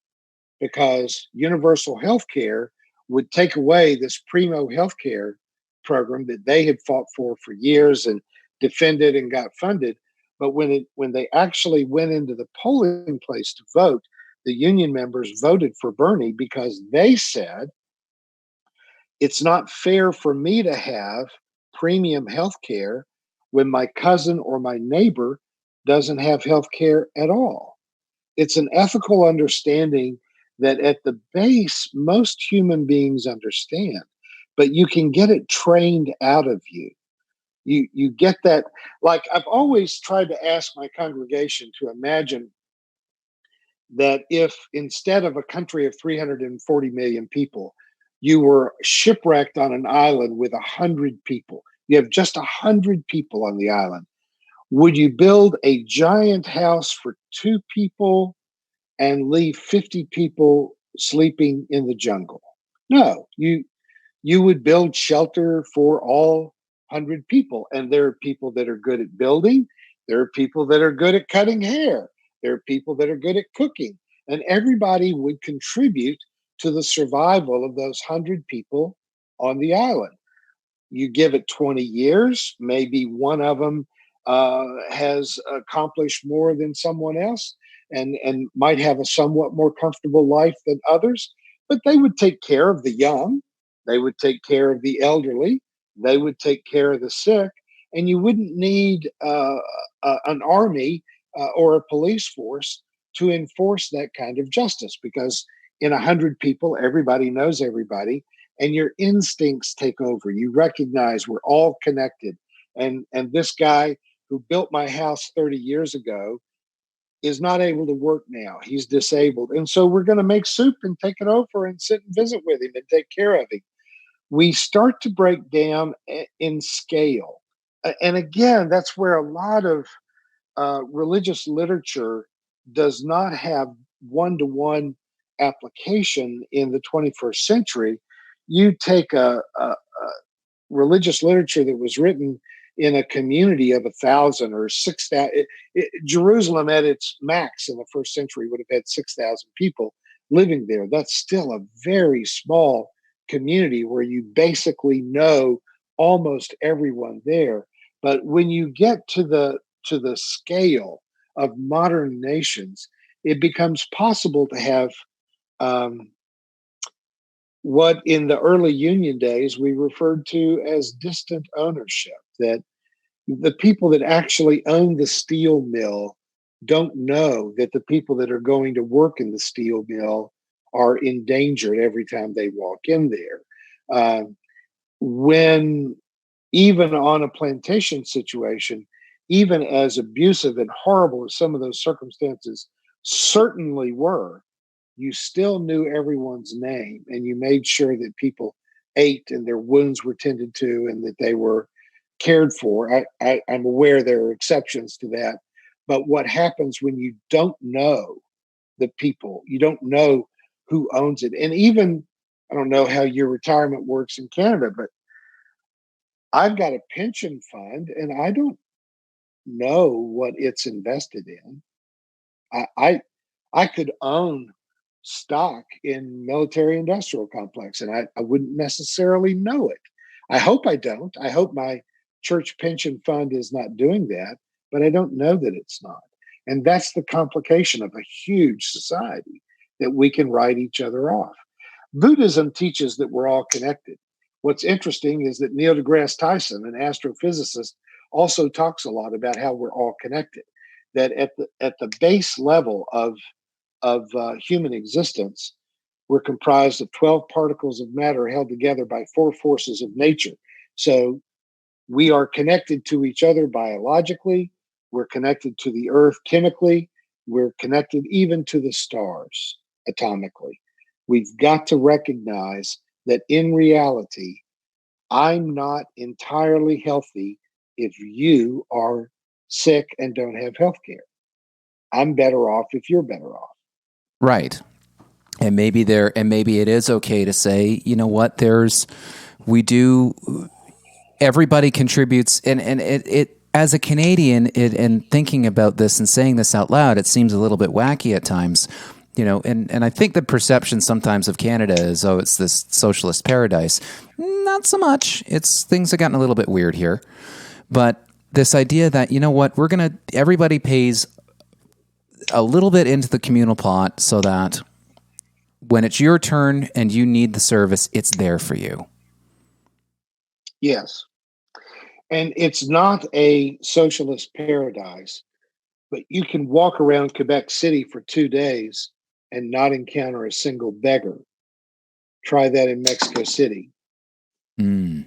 because universal health care would take away this primo health care program that they had fought for years and defended and got funded. But when they actually went into the polling place to vote, the union members voted for Bernie because they said it's not fair for me to have premium health care when my cousin or my neighbor doesn't have health care at all. It's an ethical understanding that at the base, most human beings understand, but you can get it trained out of you. You get that. Like, I've always tried to ask my congregation to imagine that if instead of a country of 340 million people, you were shipwrecked on an island with 100 people, you have just 100 people on the island, would you build a giant house for two people and leave 50 people sleeping in the jungle? No, you would build shelter for all 100 people. And there are people that are good at building, there are people that are good at cutting hair, there are people that are good at cooking, and everybody would contribute to the survival of those 100 people on the island. You give it 20 years, maybe one of them has accomplished more than someone else and might have a somewhat more comfortable life than others, but they would take care of the young, they would take care of the elderly, they would take care of the sick, and you wouldn't need an army or a police force to enforce that kind of justice, because in 100 people, everybody knows everybody, and your instincts take over. You recognize we're all connected. And this guy who built my house 30 years ago is not able to work now. He's disabled. And so we're going to make soup and take it over and sit and visit with him and take care of him. We start to break down in scale. And again, that's where a lot of religious literature does not have one-to-one application in the 21st century. You take a religious literature that was written in a community of 1,000 or 6,000. Jerusalem at its max in the first century would have had 6,000 people living there. That's still a very small community where you basically know almost everyone there. But when you get to the scale of modern nations, it becomes possible to have what in the early union days we referred to as distant ownership, that the people that actually own the steel mill don't know that the people that are going to work in the steel mill are endangered every time they walk in there. When even on a plantation situation, even as abusive and horrible as some of those circumstances certainly were, you still knew everyone's name and you made sure that people ate and their wounds were tended to and that they were cared for. I'm aware there are exceptions to that. But what happens when you don't know the people, you don't know who owns it? And even, I don't know how your retirement works in Canada, but I've got a pension fund and I don't know what it's invested in. I, I I could own stock in military industrial complex and I wouldn't necessarily know it. I hope I don't. I hope my church pension fund is not doing that, but I don't know that it's not. And that's the complication of a huge society, that we can write each other off. Buddhism teaches that we're all connected. What's interesting is that Neil deGrasse Tyson, an astrophysicist, also talks a lot about how we're all connected. That at the base level of of human existence, we're comprised of 12 particles of matter held together by 4 forces of nature. So we are connected to each other biologically, we're connected to the earth chemically, we're connected even to the stars atomically. We've got to recognize that in reality, I'm not entirely healthy if you are sick and don't have health care. I'm better off if you're better off. Right. And maybe it is okay to say, you know what, everybody contributes, and it as a Canadian, and thinking about this and saying this out loud, it seems a little bit wacky at times, and I think the perception sometimes of Canada is, oh, it's this socialist paradise. Not so much. Things have gotten a little bit weird here. But this idea that, you know what, everybody pays a little bit into the communal pot so that when it's your turn and you need the service, it's there for you. Yes. And it's not a socialist paradise, but you can walk around Quebec City for 2 days and not encounter a single beggar. Try that in Mexico City. Mm.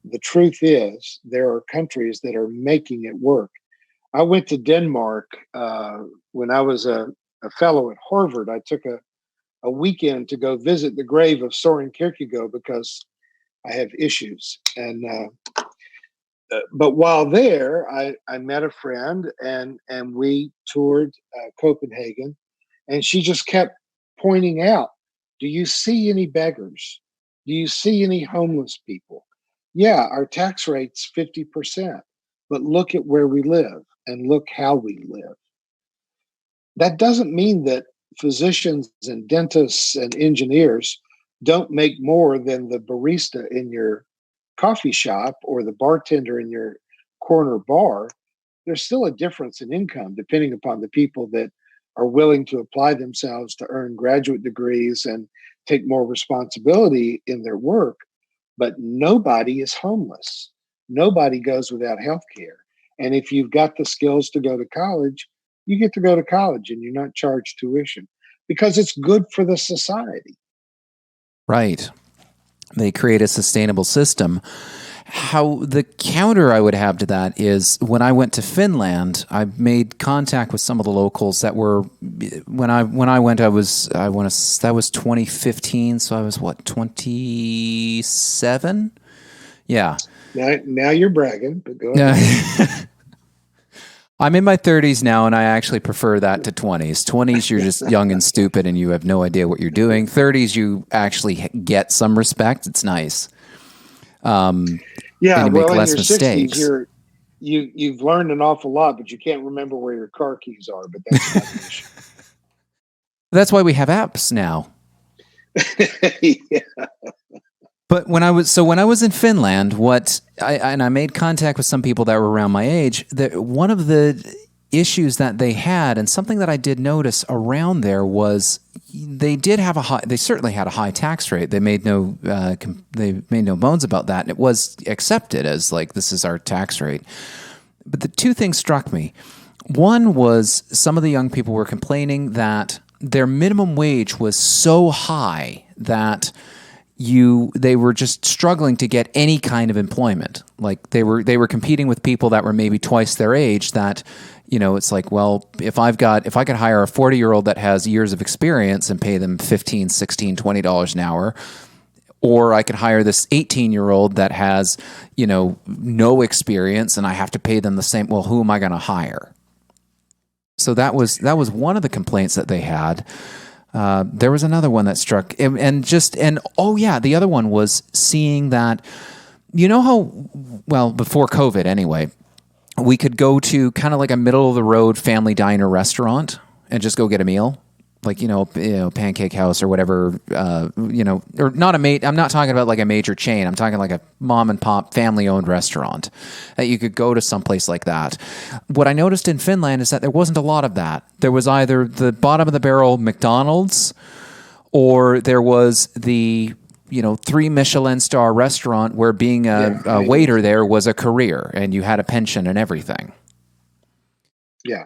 The truth is, there are countries that are making it work. I went to Denmark when I was a fellow at Harvard. I took a weekend to go visit the grave of Soren Kierkegaard because I have issues. But while there, I met a friend and we toured Copenhagen, and she just kept pointing out, do you see any beggars? Do you see any homeless people? Yeah, our tax rate's 50%, but look at where we live and look how we live. That doesn't mean that physicians and dentists and engineers don't make more than the barista in your coffee shop or the bartender in your corner bar. There's still a difference in income depending upon the people that are willing to apply themselves to earn graduate degrees and take more responsibility in their work. But nobody is homeless. Nobody goes without health care. And if you've got the skills to go to college, you get to go to college and you're not charged tuition because it's good for the society. Right. They create a sustainable system. How the counter I would have to that is when I went to Finland, I made contact with some of the locals that were when I went that was 2015, so I was 27? Yeah. Now you're bragging, but go ahead. I'm in my 30s now, and I actually prefer that to 20s. 20s, you're just young and stupid, and you have no idea what you're doing. 30s, you actually get some respect. It's nice. Yeah, and you well, make in less your mistakes. 60s, you've learned an awful lot, but you can't remember where your car keys are. But that's not an issue. That's why we have apps now. Yeah. But when I was in Finland, I made contact with some people that were around my age. That one of the issues that they had, and something that I did notice around there, was they certainly had a high tax rate. They made no bones about that, and it was accepted as like, this is our tax rate. But the two things struck me. One was some of the young people were complaining that their minimum wage was so high that they were just struggling to get any kind of employment. Like they were competing with people that were maybe twice their age. That, it's like, well, if I could hire a 40-year-old that has years of experience and pay them $15, $16, $20 an hour, or I could hire this 18-year-old that has, no experience, and I have to pay them the same. Well, who am I going to hire? So that was one of the complaints that they had. There was another one that struck, the other one was seeing that, how, well, before COVID anyway, we could go to kind of like a middle of the road family diner restaurant and just go get a meal, like, Pancake House or whatever, or not I'm not talking about like a major chain. I'm talking like a mom and pop family owned restaurant that you could go to someplace like that. What I noticed in Finland is that there wasn't a lot of that. There was either the bottom of the barrel McDonald's, or there was the, 3 Michelin star restaurant where being a waiter there was a career and you had a pension and everything. Yeah.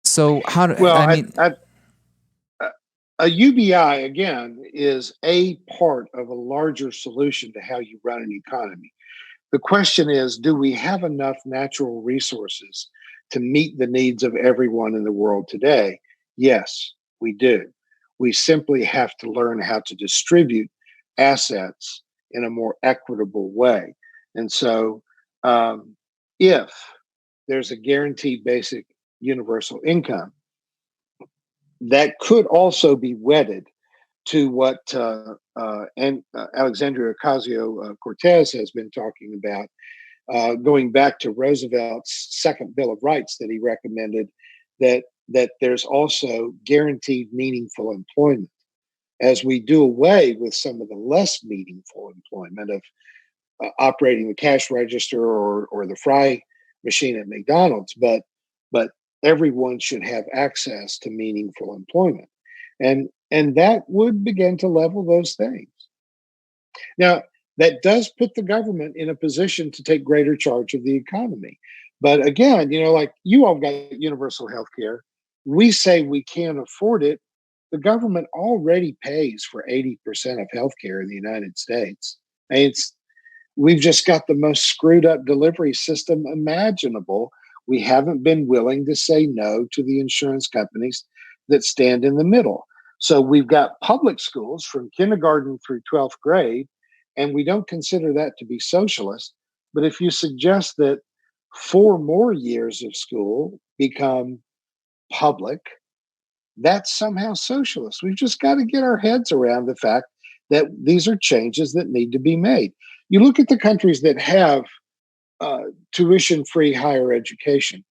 So how do, well, I mean, A UBI, again, is a part of a larger solution to how you run an economy. The question is, do we have enough natural resources to meet the needs of everyone in the world today? Yes, we do. We simply have to learn how to distribute assets in a more equitable way. And so, um, if there's a guaranteed basic universal income, that could also be wedded to what Alexandria Ocasio Cortez has been talking about, going back to Roosevelt's second Bill of Rights that he recommended, that there's also guaranteed meaningful employment. As we do away with some of the less meaningful employment of operating the cash register or the fry machine at McDonald's, but everyone should have access to meaningful employment, and that would begin to level those things. Now, that does put the government in a position to take greater charge of the economy. But again, like you all got universal health care. We say we can't afford it. The government already pays for 80% of healthcare in the United States. And we've just got the most screwed up delivery system imaginable. We haven't been willing to say no to the insurance companies that stand in the middle. So we've got public schools from kindergarten through 12th grade, and we don't consider that to be socialist. But if you suggest that 4 more years of school become public, that's somehow socialist. We've just got to get our heads around the fact that these are changes that need to be made. You look at the countries that have tuition free higher education,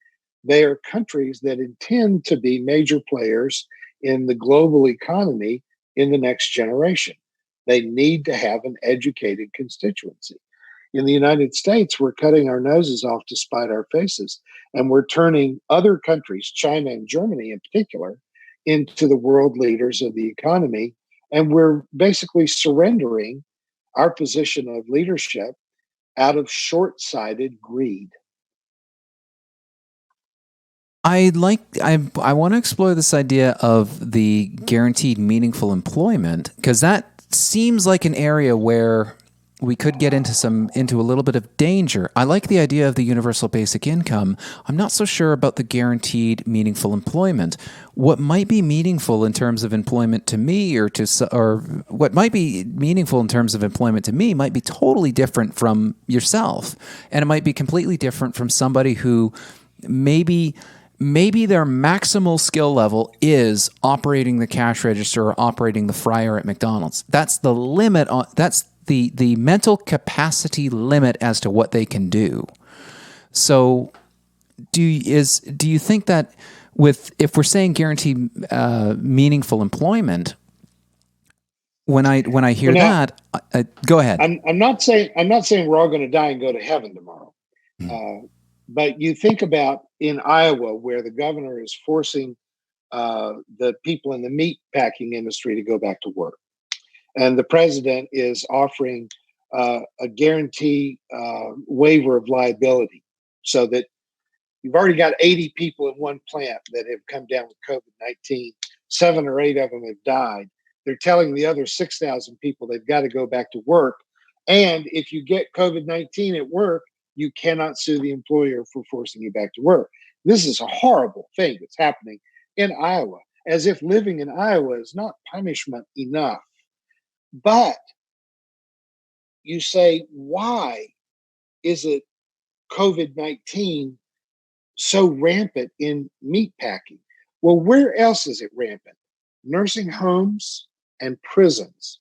they are countries that intend to be major players in the global economy in the next generation. They need to have an educated constituency. In the United States, we're cutting our noses off to spite our faces, and we're turning other countries, China and Germany in particular, into the world leaders of the economy. And we're basically surrendering our position of leadership out of short sighted greed. I want to explore this idea of the guaranteed meaningful employment, because that seems like an area where we could get into a little bit of danger. I like the idea of the universal basic income. I'm not so sure about the guaranteed meaningful employment. What might be meaningful in terms of employment to me, or what might be meaningful in terms of employment to me, might be totally different from yourself, and it might be completely different from somebody who maybe their maximal skill level is operating the cash register or operating the fryer at McDonald's. That's the limit on that's the mental capacity limit as to what they can do. So do you think that if we're saying guaranteed meaningful employment, when I hear Now, that, go ahead. I'm not saying we're all going to die and go to heaven tomorrow. But you think about in Iowa, where the governor is forcing the people in the meat packing industry to go back to work, and the president is offering a guarantee waiver of liability, so that you've already got 80 people in one plant that have come down with COVID-19. 7 or 8 of them have died. They're telling the other 6,000 people they've got to go back to work. And if you get COVID-19 at work, you cannot sue the employer for forcing you back to work. This is a horrible thing that's happening in Iowa, as if living in Iowa is not punishment enough. But you say, why is it COVID-19 so rampant in meat packing? Well, where else is it rampant? Nursing homes and prisons,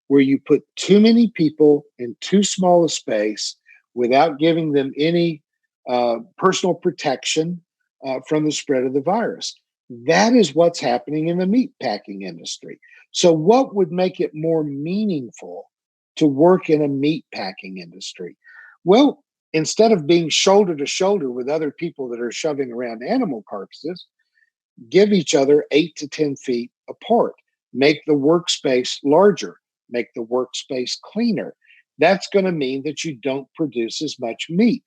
where you put too many people in too small a space without giving them any personal protection from the spread of the virus. That is what's happening in the meat packing industry. So, what would make it more meaningful to work in a meat packing industry? Well, instead of being shoulder to shoulder with other people that are shoving around animal carcasses, give each other 8 to 10 feet apart. Make the workspace larger, make the workspace cleaner. That's going to mean that you don't produce as much meat.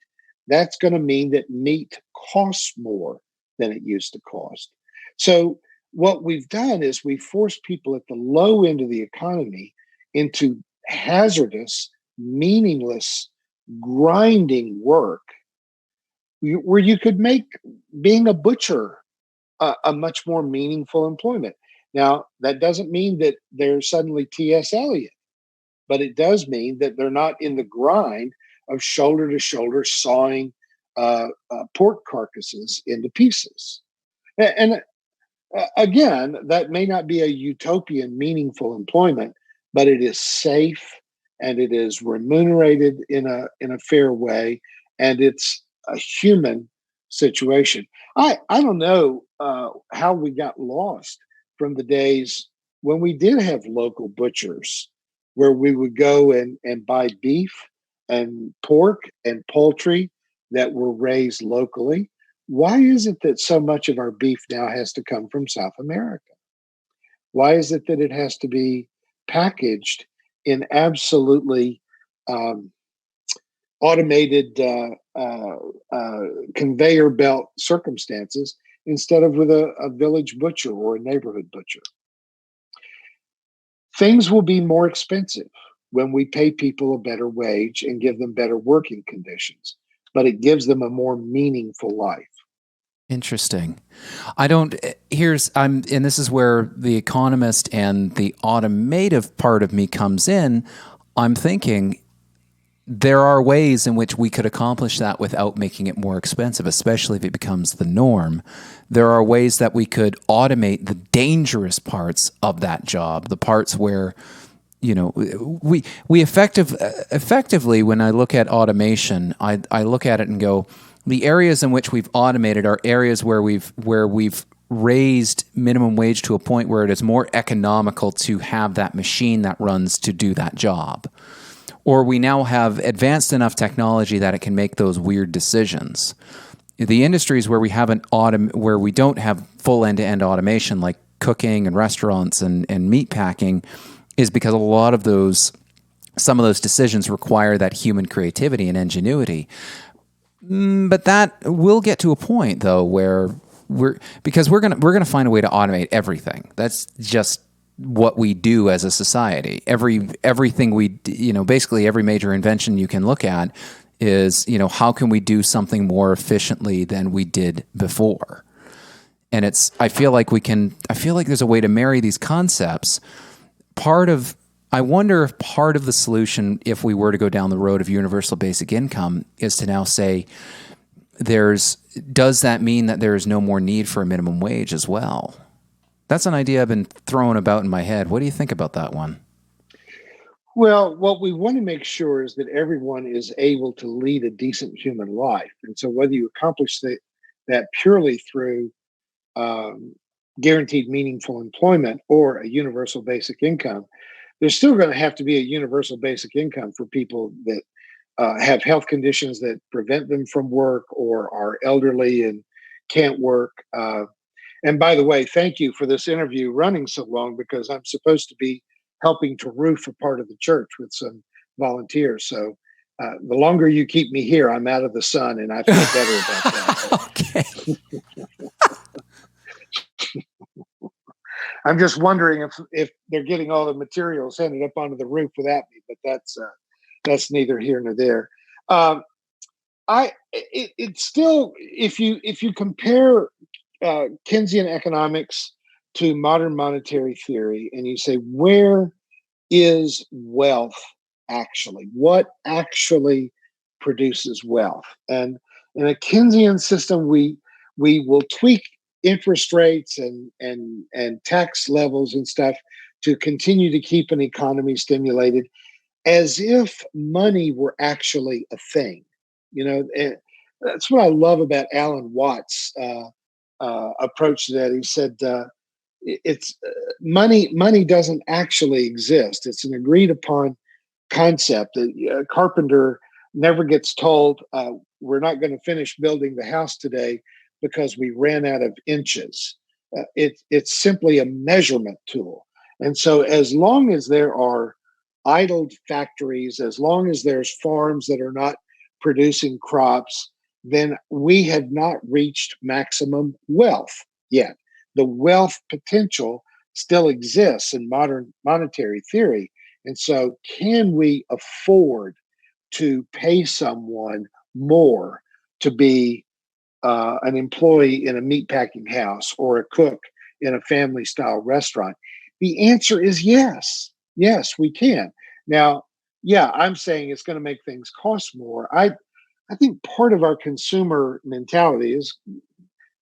That's going to mean that meat costs more than it used to cost. So what we've done is we forced people at the low end of the economy into hazardous, meaningless, grinding work where you could make being a butcher a much more meaningful employment. Now, that doesn't mean that they're suddenly T.S. Eliot, but it does mean that they're not in the grind of shoulder to shoulder sawing pork carcasses into pieces. And again, that may not be a utopian, meaningful employment, but it is safe and it is remunerated in a fair way, and it's a human situation. I don't know how we got lost from the days when we did have local butchers, where we would go and buy beef and pork and poultry that were raised locally. Why is it that so much of our beef now has to come from South America? Why is it that it has to be packaged in absolutely um, automated conveyor belt circumstances instead of with a village butcher or a neighborhood butcher? Things will be more expensive when we pay people a better wage and give them better working conditions, but it gives them a more meaningful life. Interesting. I don't, and this is where the economist and the automative part of me comes in. I'm thinking there are ways in which we could accomplish that without making it more expensive, especially if it becomes the norm. There are ways that we could automate the dangerous parts of that job, the parts where, we effectively, when I look at automation, I look at it and go, the areas in which we've automated are areas where we've raised minimum wage to a point where it is more economical to have that machine that runs to do that job. Or we now have advanced enough technology that it can make those weird decisions. The industries where where we don't have full end-to-end automation, like cooking and restaurants and meat packing, is because some of those decisions require that human creativity and ingenuity. But that will get to a point, though, where we're gonna find a way to automate everything. That's just what we do as a society. Everything basically every major invention you can look at is, how can we do something more efficiently than we did before? And I feel like there's a way to marry these concepts. I wonder if part of the solution, if we were to go down the road of universal basic income, is to now say, does that mean that there is no more need for a minimum wage as well? That's an idea I've been throwing about in my head. What do you think about that one? Well, what we want to make sure is that everyone is able to lead a decent human life. And so, whether you accomplish that purely through um, guaranteed meaningful employment or a universal basic income, there's still going to have to be a universal basic income for people that have health conditions that prevent them from work or are elderly and can't work. And by the way, thank you for this interview running so long, because I'm supposed to be helping to roof a part of the church with some volunteers. So the longer you keep me here, I'm out of the sun, and I feel better about that. Okay. I'm just wondering if they're getting all the materials handed up onto the roof without me, but that's neither here nor there. Um, it's still, if you compare Keynesian economics to modern monetary theory, and you say, where is wealth actually? What actually produces wealth? And in a Keynesian system, we will tweak interest rates and tax levels and stuff to continue to keep an economy stimulated, as if money were actually a thing. And that's what I love about Alan Watts' approach to that. He said, it's money. Money doesn't actually exist. It's an agreed upon concept. A carpenter never gets told, "We're not going to finish building the house today because we ran out of inches." It's simply a measurement tool. And so, as long as there are idled factories, as long as there's farms that are not producing crops, then we have not reached maximum wealth yet. the wealth potential still exists in modern monetary theory. And so, can we afford to pay someone more to be an employee in a meatpacking house or a cook in a family style restaurant? The answer is yes. Yes, we can. Now, yeah, I'm saying it's going to make things cost more. I think part of our consumer mentality is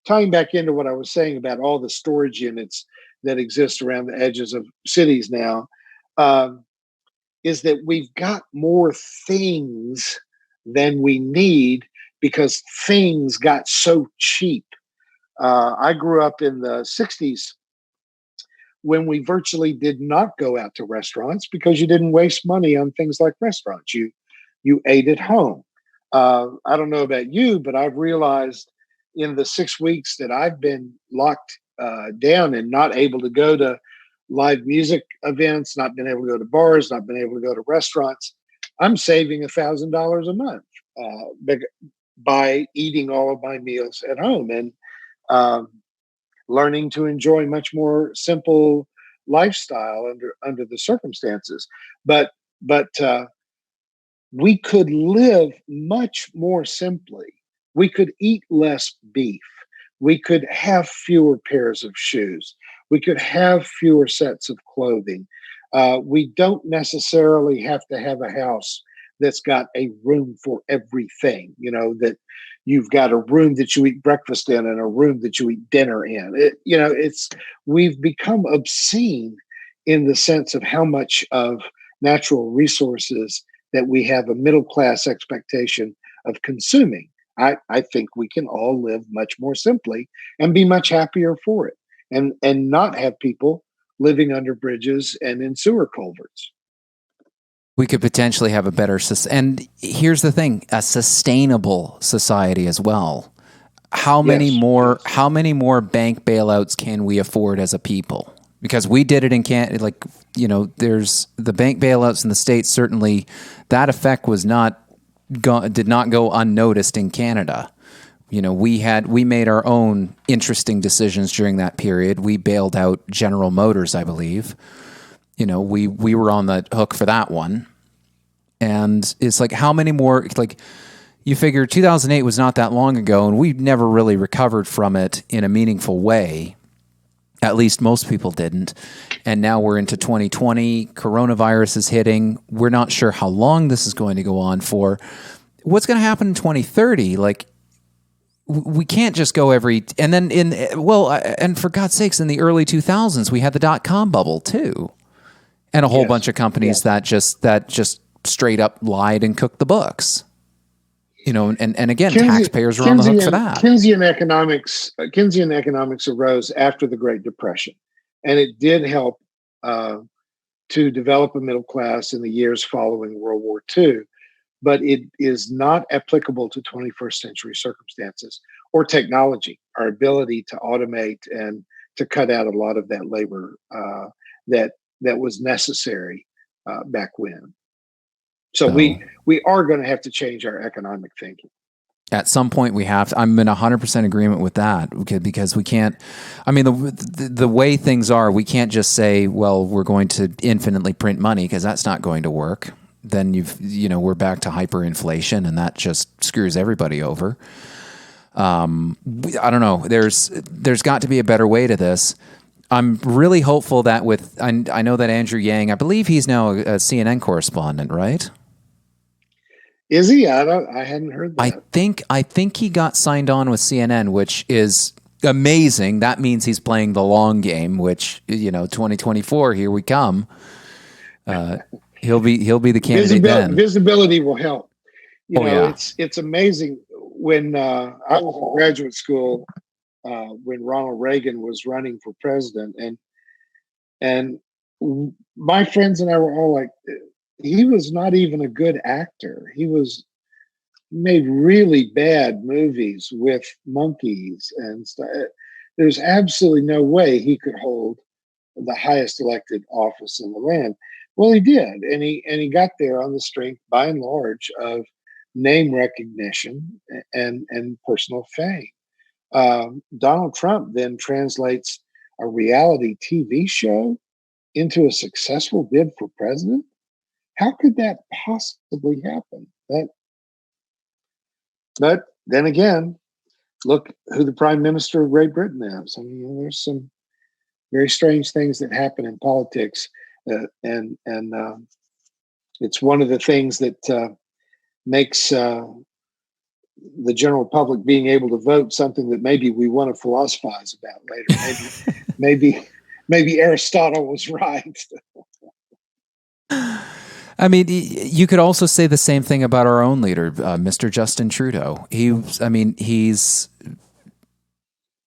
tying back into what I was saying about all the storage units that exist around the edges of cities now. Um, is that we've got more things than we need because things got so cheap. I grew up in the 60s when we virtually did not go out to restaurants because you didn't waste money on things like restaurants. You ate at home. I don't know about you, but I've realized in the 6 weeks that I've been locked down and not able to go to live music events, not been able to go to bars, not been able to go to restaurants, I'm saving $1,000 a month by eating all of my meals at home and um, learning to enjoy much more simple lifestyle under the circumstances. But we could live much more simply. We could eat less beef. We could have fewer pairs of shoes. We could have fewer sets of clothing. We don't necessarily have to have a house that's got a room for everything, that you've got a room that you eat breakfast in and a room that you eat dinner in. We've become obscene in the sense of how much of natural resources that we have a middle class expectation of consuming. I think we can all live much more simply and be much happier for it, and not have people living under bridges and in sewer culverts. We could potentially have a better and here's the thing, a sustainable society as well. How many Yes, more yes. how many more bank bailouts can we afford as a people? Because we did it in Canada, there's the bank bailouts in the States. Certainly that effect did not go unnoticed in Canada. We made our own interesting decisions during that period. We bailed out General Motors, I believe. We were on the hook for that one. And it's like, how many more, you figure 2008 was not that long ago, and we've never really recovered from it in a meaningful way. At least most people didn't. And now we're into 2020. Coronavirus is hitting. We're not sure how long this is going to go on for. What's going to happen in 2030? We can't just go and then and for God's sakes, in the early 2000s, we had the dot-com bubble too. And a whole bunch of companies that just straight up lied and cooked the books. And again, taxpayers are on the hook for that. Keynesian economics arose after the Great Depression, and it did help to develop a middle class in the years following World War II. But it is not applicable to 21st century circumstances or technology. Our ability to automate and to cut out a lot of that labor that was necessary back when. So we are going to have to change our economic thinking. At some point we have to. I'm in 100% agreement with that, because we can't, the way things are, we can't just say, well, we're going to infinitely print money, because that's not going to work. Then we're back to hyperinflation, and that just screws everybody over. I don't know. There's got to be a better way to this. I'm really hopeful that I know that Andrew Yang, I believe he's now a CNN correspondent, right? Is he? I hadn't heard that. I think he got signed on with CNN, which is amazing. That means he's playing the long game, which 2024, here we come. He'll be the candidate then. Visibility will help. Yeah. It's amazing. When I was in graduate school, when Ronald Reagan was running for president, and my friends and I were all like, he was not even a good actor. He made really bad movies with monkeys and stuff. There's absolutely no way he could hold the highest elected office in the land. Well, he did, and he got there on the strength, by and large, of name recognition and personal fame. Donald Trump then translates a reality TV show into a successful bid for president. How could that possibly happen? But then again, look who the Prime Minister of Great Britain is. I mean, there's some very strange things that happen in politics, and it's one of the things that makes the general public being able to vote something that maybe we want to philosophize about later. Maybe Aristotle was right. I mean, you could also say the same thing about our own leader, Mr. Justin Trudeau. He's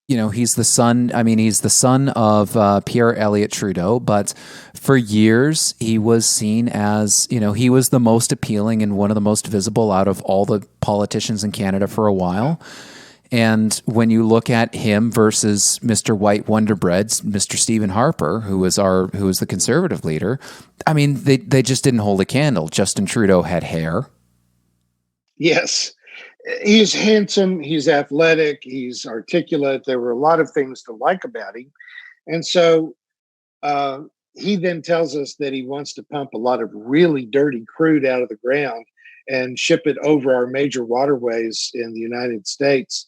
he's the son. I mean, he's the son of Pierre Elliott Trudeau, but for years he was seen as, he was the most appealing and one of the most visible out of all the politicians in Canada for a while. And when you look at him versus Mr. White Wonderbread's Mr. Stephen Harper, who was the Conservative leader, I mean, they just didn't hold a candle. Justin Trudeau had hair. Yes. He's handsome, he's athletic, he's articulate. There were a lot of things to like about him. And so he then tells us that he wants to pump a lot of really dirty crude out of the ground and ship it over our major waterways in the United States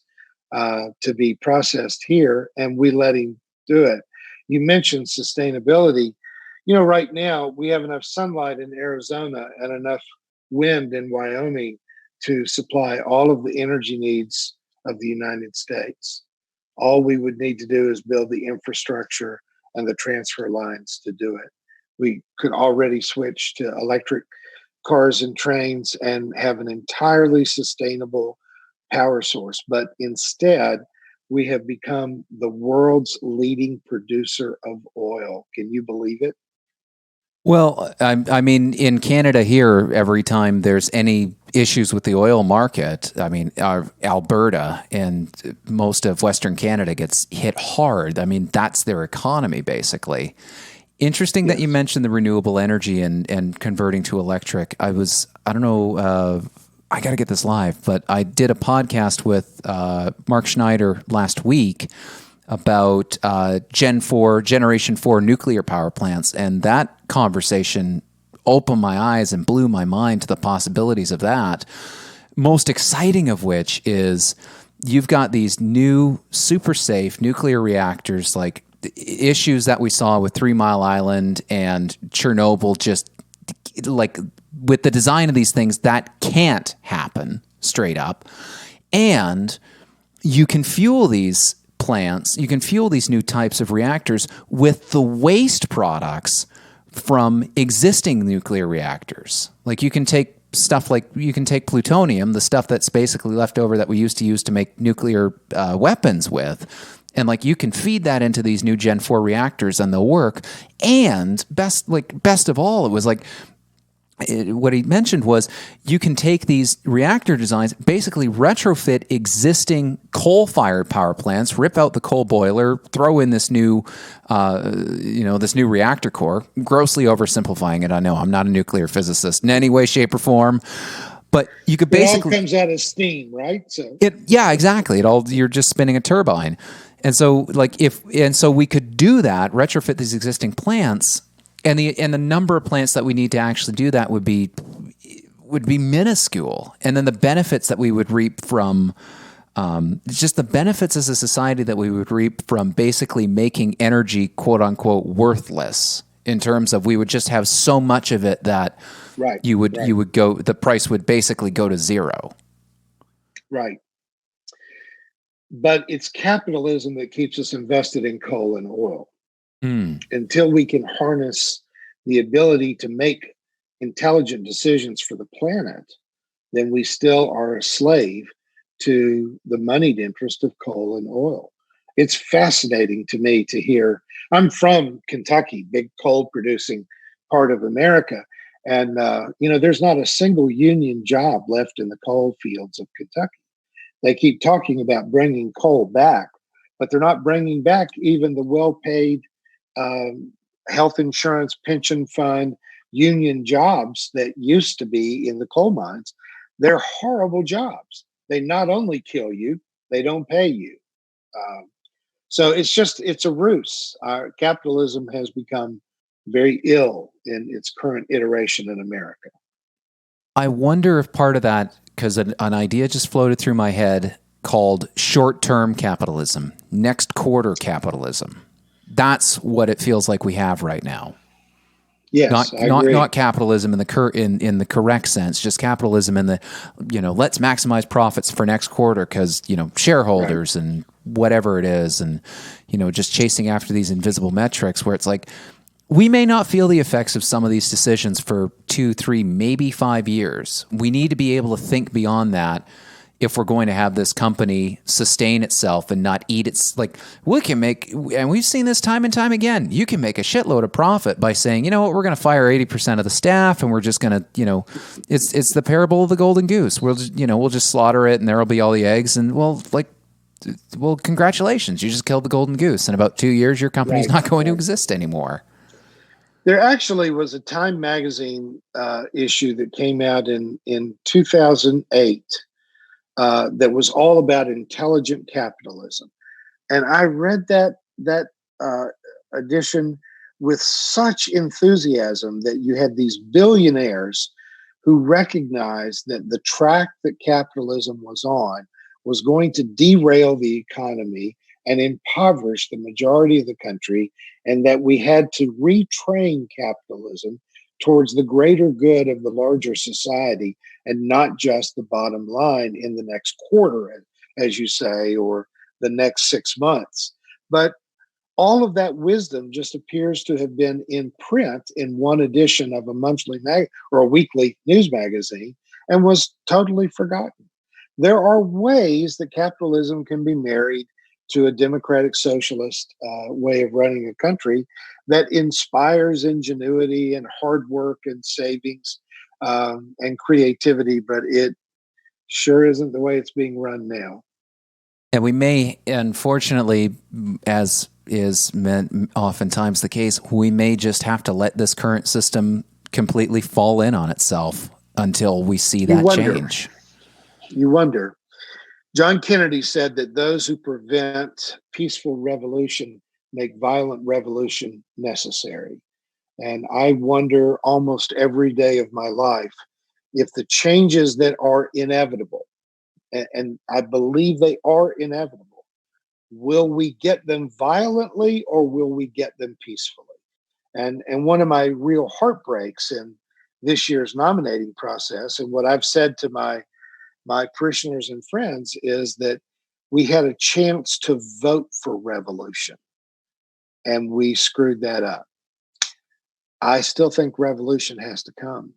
to be processed here, and we let him do it. You mentioned sustainability. Right now we have enough sunlight in Arizona and enough wind in Wyoming to supply all of the energy needs of the United States. All we would need to do is build the infrastructure and the transfer lines to do it. We could already switch to electric cars and trains and have an entirely sustainable power source. But instead, we have become the world's leading producer of oil. Can you believe it? Well, I mean, in Canada here, every time there's any issues with the oil market, I mean, Alberta and most of Western Canada gets hit hard. I mean, that's their economy, basically. Interesting that you mentioned the renewable energy and converting to electric. I don't know, I got to get this live, but I did a podcast with Mark Schneider last week about Generation 4 nuclear power plants. And that conversation opened my eyes and blew my mind to the possibilities of that. Most exciting of which is you've got these new super safe nuclear reactors, like issues that we saw with 3 Mile Island and Chernobyl, just like with the design of these things, that can't happen straight up. And you can fuel these plants, you can fuel these new types of reactors with the waste products from existing nuclear reactors. Like you can take plutonium, the stuff that's basically left over that we used to use to make nuclear weapons with, and like you can feed that into these new Gen 4 reactors and they'll work. And best of all, it was like what he mentioned was you can take these reactor designs, basically retrofit existing coal-fired power plants, rip out the coal boiler, throw in this new, this new reactor core. Grossly oversimplifying it, I know. I'm not a nuclear physicist in any way, shape, or form. But you could basically, it all comes out as steam, right? So yeah, exactly. You're just spinning a turbine, and so we could do that, retrofit these existing plants. And the number of plants that we need to actually do that would be minuscule. And then the benefits that we would reap from just the benefits as a society that we would reap from basically making energy quote unquote worthless, in terms of we would just have so much of it that you would go, the price would basically go to zero. Right. But it's capitalism that keeps us invested in coal and oil. Until we can harness the ability to make intelligent decisions for the planet, then we still are a slave to the moneyed interest of coal and oil. It's fascinating to me to hear. I'm from Kentucky, big coal producing part of America. And, there's not a single union job left in the coal fields of Kentucky. They keep talking about bringing coal back, but they're not bringing back even the well-paid health insurance, pension fund, union jobs that used to be in the coal mines. They're horrible jobs. They not only kill you, they don't pay you. So it's a ruse. Our capitalism has become very ill in its current iteration in America. I wonder if part of that, because an idea just floated through my head called short-term capitalism, next quarter capitalism. That's what it feels like we have right now. Yes, Not I agree. capitalism in the correct sense, just capitalism in the, let's maximize profits for next quarter because, Right. shareholders and whatever it is, and, just chasing after these invisible metrics where it's like we may not feel the effects of some of these decisions for 2, 3, maybe 5 years. We need to be able to think beyond that if we're going to have this company sustain itself and not eat its, like, we can make, and we've seen this time and time again, you can make a shitload of profit by saying, you know what, we're going to fire 80% of the staff and we're just going to, it's the parable of the golden goose. We'll just slaughter it and there'll be all the eggs and well, congratulations, you just killed the golden goose. In about 2 years, your company's Right. not going to exist anymore. There actually was a Time magazine issue that came out in 2008 that was all about intelligent capitalism, and I read that uh, edition with such enthusiasm that you had these billionaires who recognized that the track that capitalism was on was going to derail the economy and impoverish the majority of the country, and that we had to retrain capitalism towards the greater good of the larger society and not just the bottom line in the next quarter, as you say, or the next 6 months. But all of that wisdom just appears to have been in print in one edition of a monthly or a weekly news magazine and was totally forgotten. There are ways that capitalism can be married to a democratic socialist way of running a country that inspires ingenuity and hard work and savings and creativity, but it sure isn't the way it's being run now. And we may, unfortunately, as is oftentimes the case, we may just have to let this current system completely fall in on itself until we see You that wonder. change. You wonder. John Kennedy said that those who prevent peaceful revolution make violent revolution necessary. And I wonder almost every day of my life if the changes that are inevitable, and I believe they are inevitable, will we get them violently or will we get them peacefully? And one of my real heartbreaks in this year's nominating process, and what I've said to my parishioners and friends, is that we had a chance to vote for revolution and we screwed that up. I still think revolution has to come.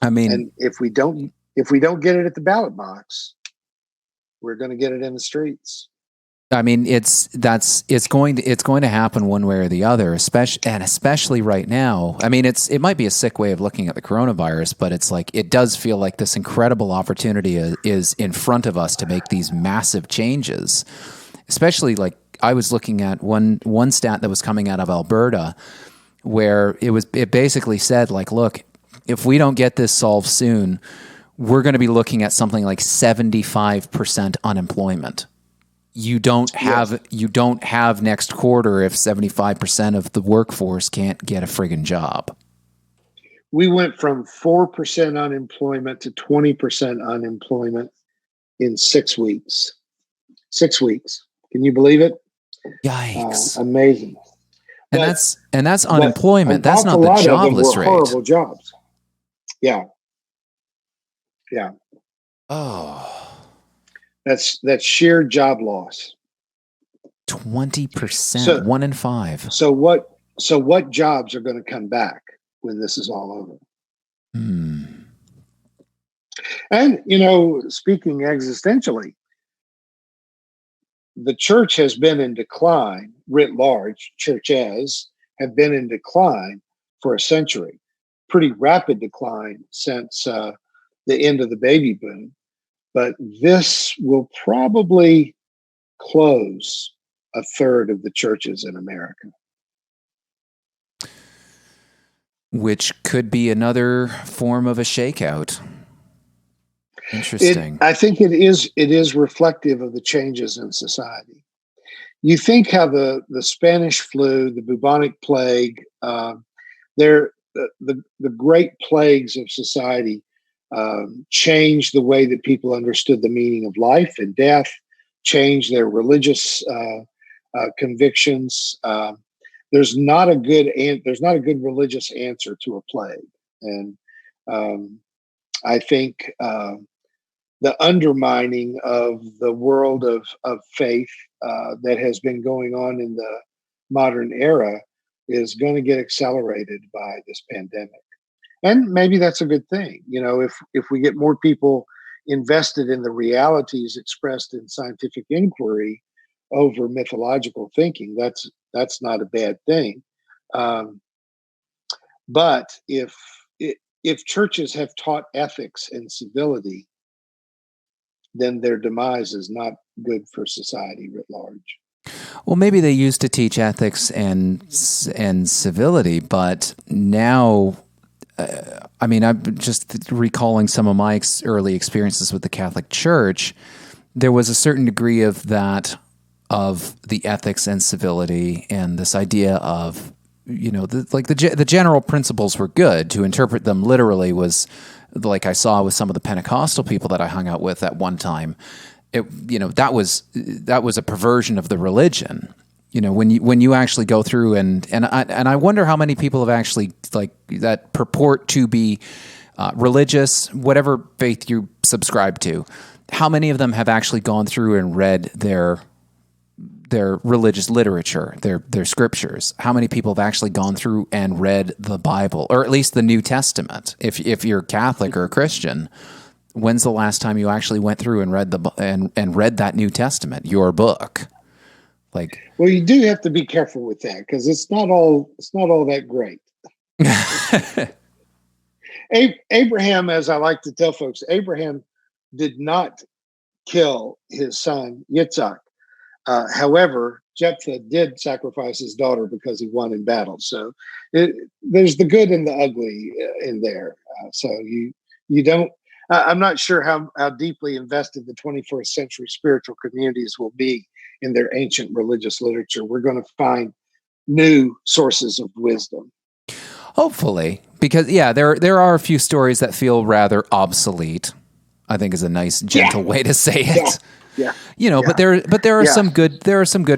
I mean, And if we don't get it at the ballot box, we're going to get it in the streets. it's going to happen one way or the other, especially right now. I mean, it might be a sick way of looking at the coronavirus, but it's like it does feel like this incredible opportunity is in front of us to make these massive changes. Especially, like, I was looking at one stat that was coming out of Alberta where it basically said, like, look, if we don't get this solved soon, we're going to be looking at something like 75% unemployment. You don't have next quarter if 75% of the workforce can't get a friggin' job. We went from 4% unemployment to 20% unemployment in 6 weeks. 6 weeks. Can you believe it? Yikes. Amazing. And But, that's but unemployment. an That's not awful the lot of them were jobless rate. horrible jobs. Yeah. Yeah. Oh. That's sheer job loss. 20%, 1 in 5. So what jobs are going to come back when this is all over? And speaking existentially, the church has been in decline writ large. Churches have been in decline for a century, pretty rapid decline since the end of the baby boom. But this will probably close a third of the churches in America. Which could be another form of a shakeout. Interesting. I think it is reflective of the changes in society. You think how the Spanish flu, the bubonic plague, they're the great plagues of society changed the way that people understood the meaning of life and death, changed their religious convictions. There's not a good religious answer to a plague, and I think the undermining of the world of faith that has been going on in the modern era is going to get accelerated by this pandemic. And maybe that's a good thing. If we get more people invested in the realities expressed in scientific inquiry over mythological thinking, that's not a bad thing. But if churches have taught ethics and civility, then their demise is not good for society writ large. Well, maybe they used to teach ethics and civility, but now, I'm just recalling some of my early experiences with the Catholic Church. There was a certain degree of that, of the ethics and civility, and this idea of, the general principles were good. To interpret them literally was, like I saw with some of the Pentecostal people that I hung out with at one time. That was a perversion of the religion. When you actually go through and I wonder how many people have actually, like, that purport to be religious, whatever faith you subscribe to, how many of them have actually gone through and read their religious literature, their scriptures? How many people have actually gone through and read the Bible, or at least the New Testament? If you're Catholic or a Christian, when's the last time you actually went through and read and read that New Testament, your book? Well, you do have to be careful with that, because it's not all that great. Abraham, as I like to tell folks, Abraham did not kill his son Yitzhak. However, Jephthah did sacrifice his daughter because he won in battle. So there's the good and the ugly in there. So you don't. I'm not sure how deeply invested the 21st century spiritual communities will be in their ancient religious literature. We're going to find new sources of wisdom. Hopefully, because there are a few stories that feel rather obsolete, I think is a nice, gentle way to say it. Yeah. But there are some good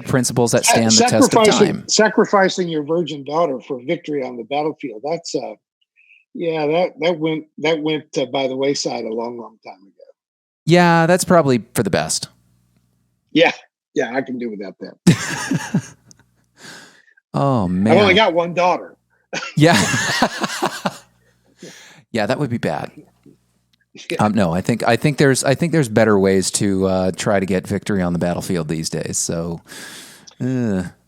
principles that stand the test of time. Sacrificing your virgin daughter for victory on the battlefield. That's that went by the wayside a long, long time ago. Yeah, that's probably for the best. Yeah, I can do without that. Oh man, I've only got one daughter. Yeah, yeah, that would be bad. No, I think there's better ways to try to get victory on the battlefield these days. So,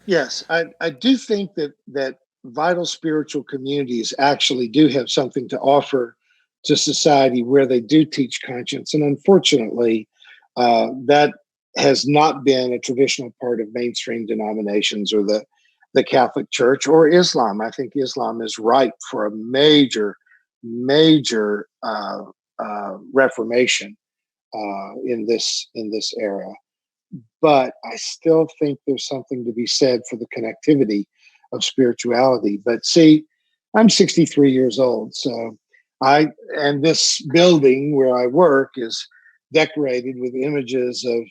yes, I do think that vital spiritual communities actually do have something to offer to society, where they do teach conscience, and unfortunately, that has not been a traditional part of mainstream denominations or the Catholic Church or Islam. I think Islam is ripe for a major reformation in this era. But I still think there's something to be said for the connectivity of spirituality. But see, I'm 63 years old, so and this building where I work is decorated with images of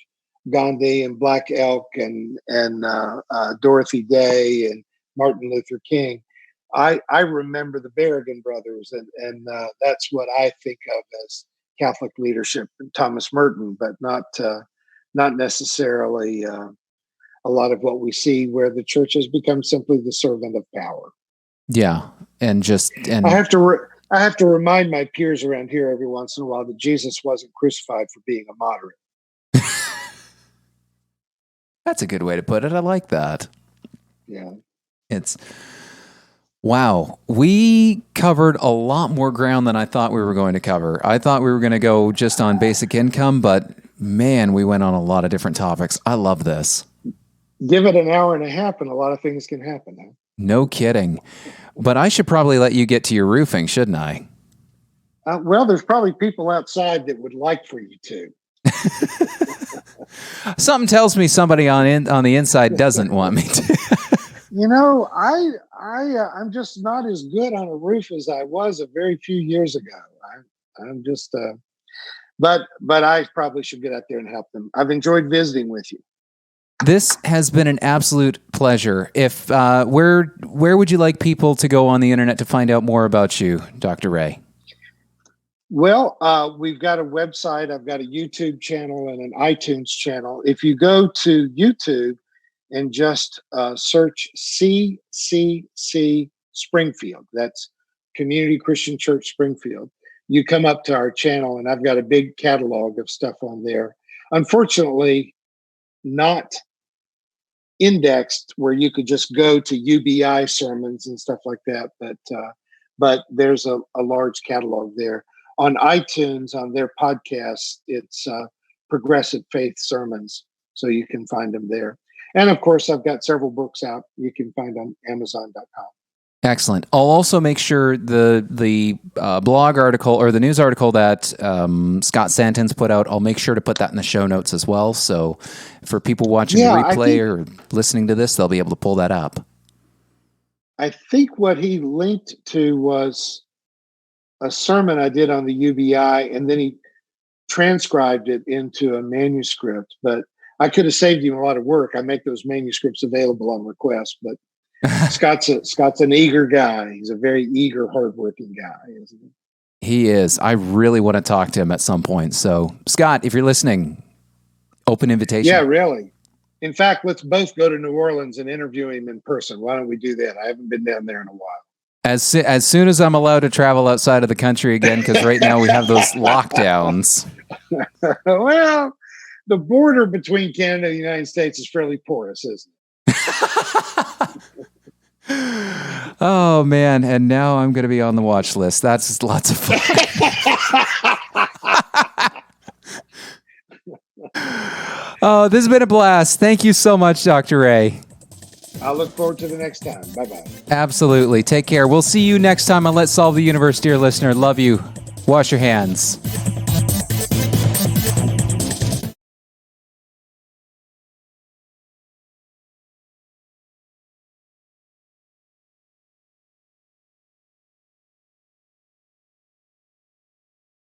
Gandhi and Black Elk and Dorothy Day and Martin Luther King. I remember the Berrigan brothers, and that's what I think of as Catholic leadership, and Thomas Merton, but not necessarily a lot of what we see, where the church has become simply the servant of power. Yeah, and I have to remind my peers around here every once in a while that Jesus wasn't crucified for being a moderate. That's a good way to put it. I like that. Yeah. Wow. We covered a lot more ground than I thought we were going to cover. I thought we were going to go just on basic income, but man, we went on a lot of different topics. I love this. Give it an hour and a half and a lot of things can happen. Huh? No kidding. But I should probably let you get to your roofing, shouldn't I? Well, there's probably people outside that would like for you to. Something tells me somebody on the inside doesn't want me to. I'm just not as good on a roof as I was a very few years ago. I'm just, but I probably should get out there and help them. I've enjoyed visiting with you. This has been an absolute pleasure. If where would you like people to go on the internet to find out more about you, Dr. Ray? Well, we've got a website. I've got a YouTube channel and an iTunes channel. If you go to YouTube and just search CCC Springfield, that's Community Christian Church Springfield, you come up to our channel, and I've got a big catalog of stuff on there. Unfortunately, not indexed where you could just go to UBI sermons and stuff like that, but there's a large catalog there. On iTunes, on their podcast, it's Progressive Faith Sermons, so you can find them there. And of course, I've got several books out you can find on Amazon.com. Excellent. I'll also make sure the blog article or the news article that Scott Santon's put out, I'll make sure to put that in the show notes as well. So for people watching the replay or listening to this, they'll be able to pull that up. I think what he linked to was a sermon I did on the UBI, and then he transcribed it into a manuscript. But I could have saved him a lot of work. I make those manuscripts available on request, but Scott's an eager guy. He's a very eager, hardworking guy, isn't he? He is. I really want to talk to him at some point. So, Scott, if you're listening, open invitation. Yeah, really. In fact, let's both go to New Orleans and interview him in person. Why don't we do that? I haven't been down there in a while. As soon as I'm allowed to travel outside of the country again, because right now we have those lockdowns. Well, the border between Canada and the United States is fairly porous, isn't it? Oh, man. And now I'm going to be on the watch list. That's just lots of fun. Oh, this has been a blast. Thank you so much, Dr. Ray. I'll look forward to the next time. Bye-bye. Absolutely. Take care. We'll see you next time on Let's Solve the Universe, dear listener. Love you. Wash your hands.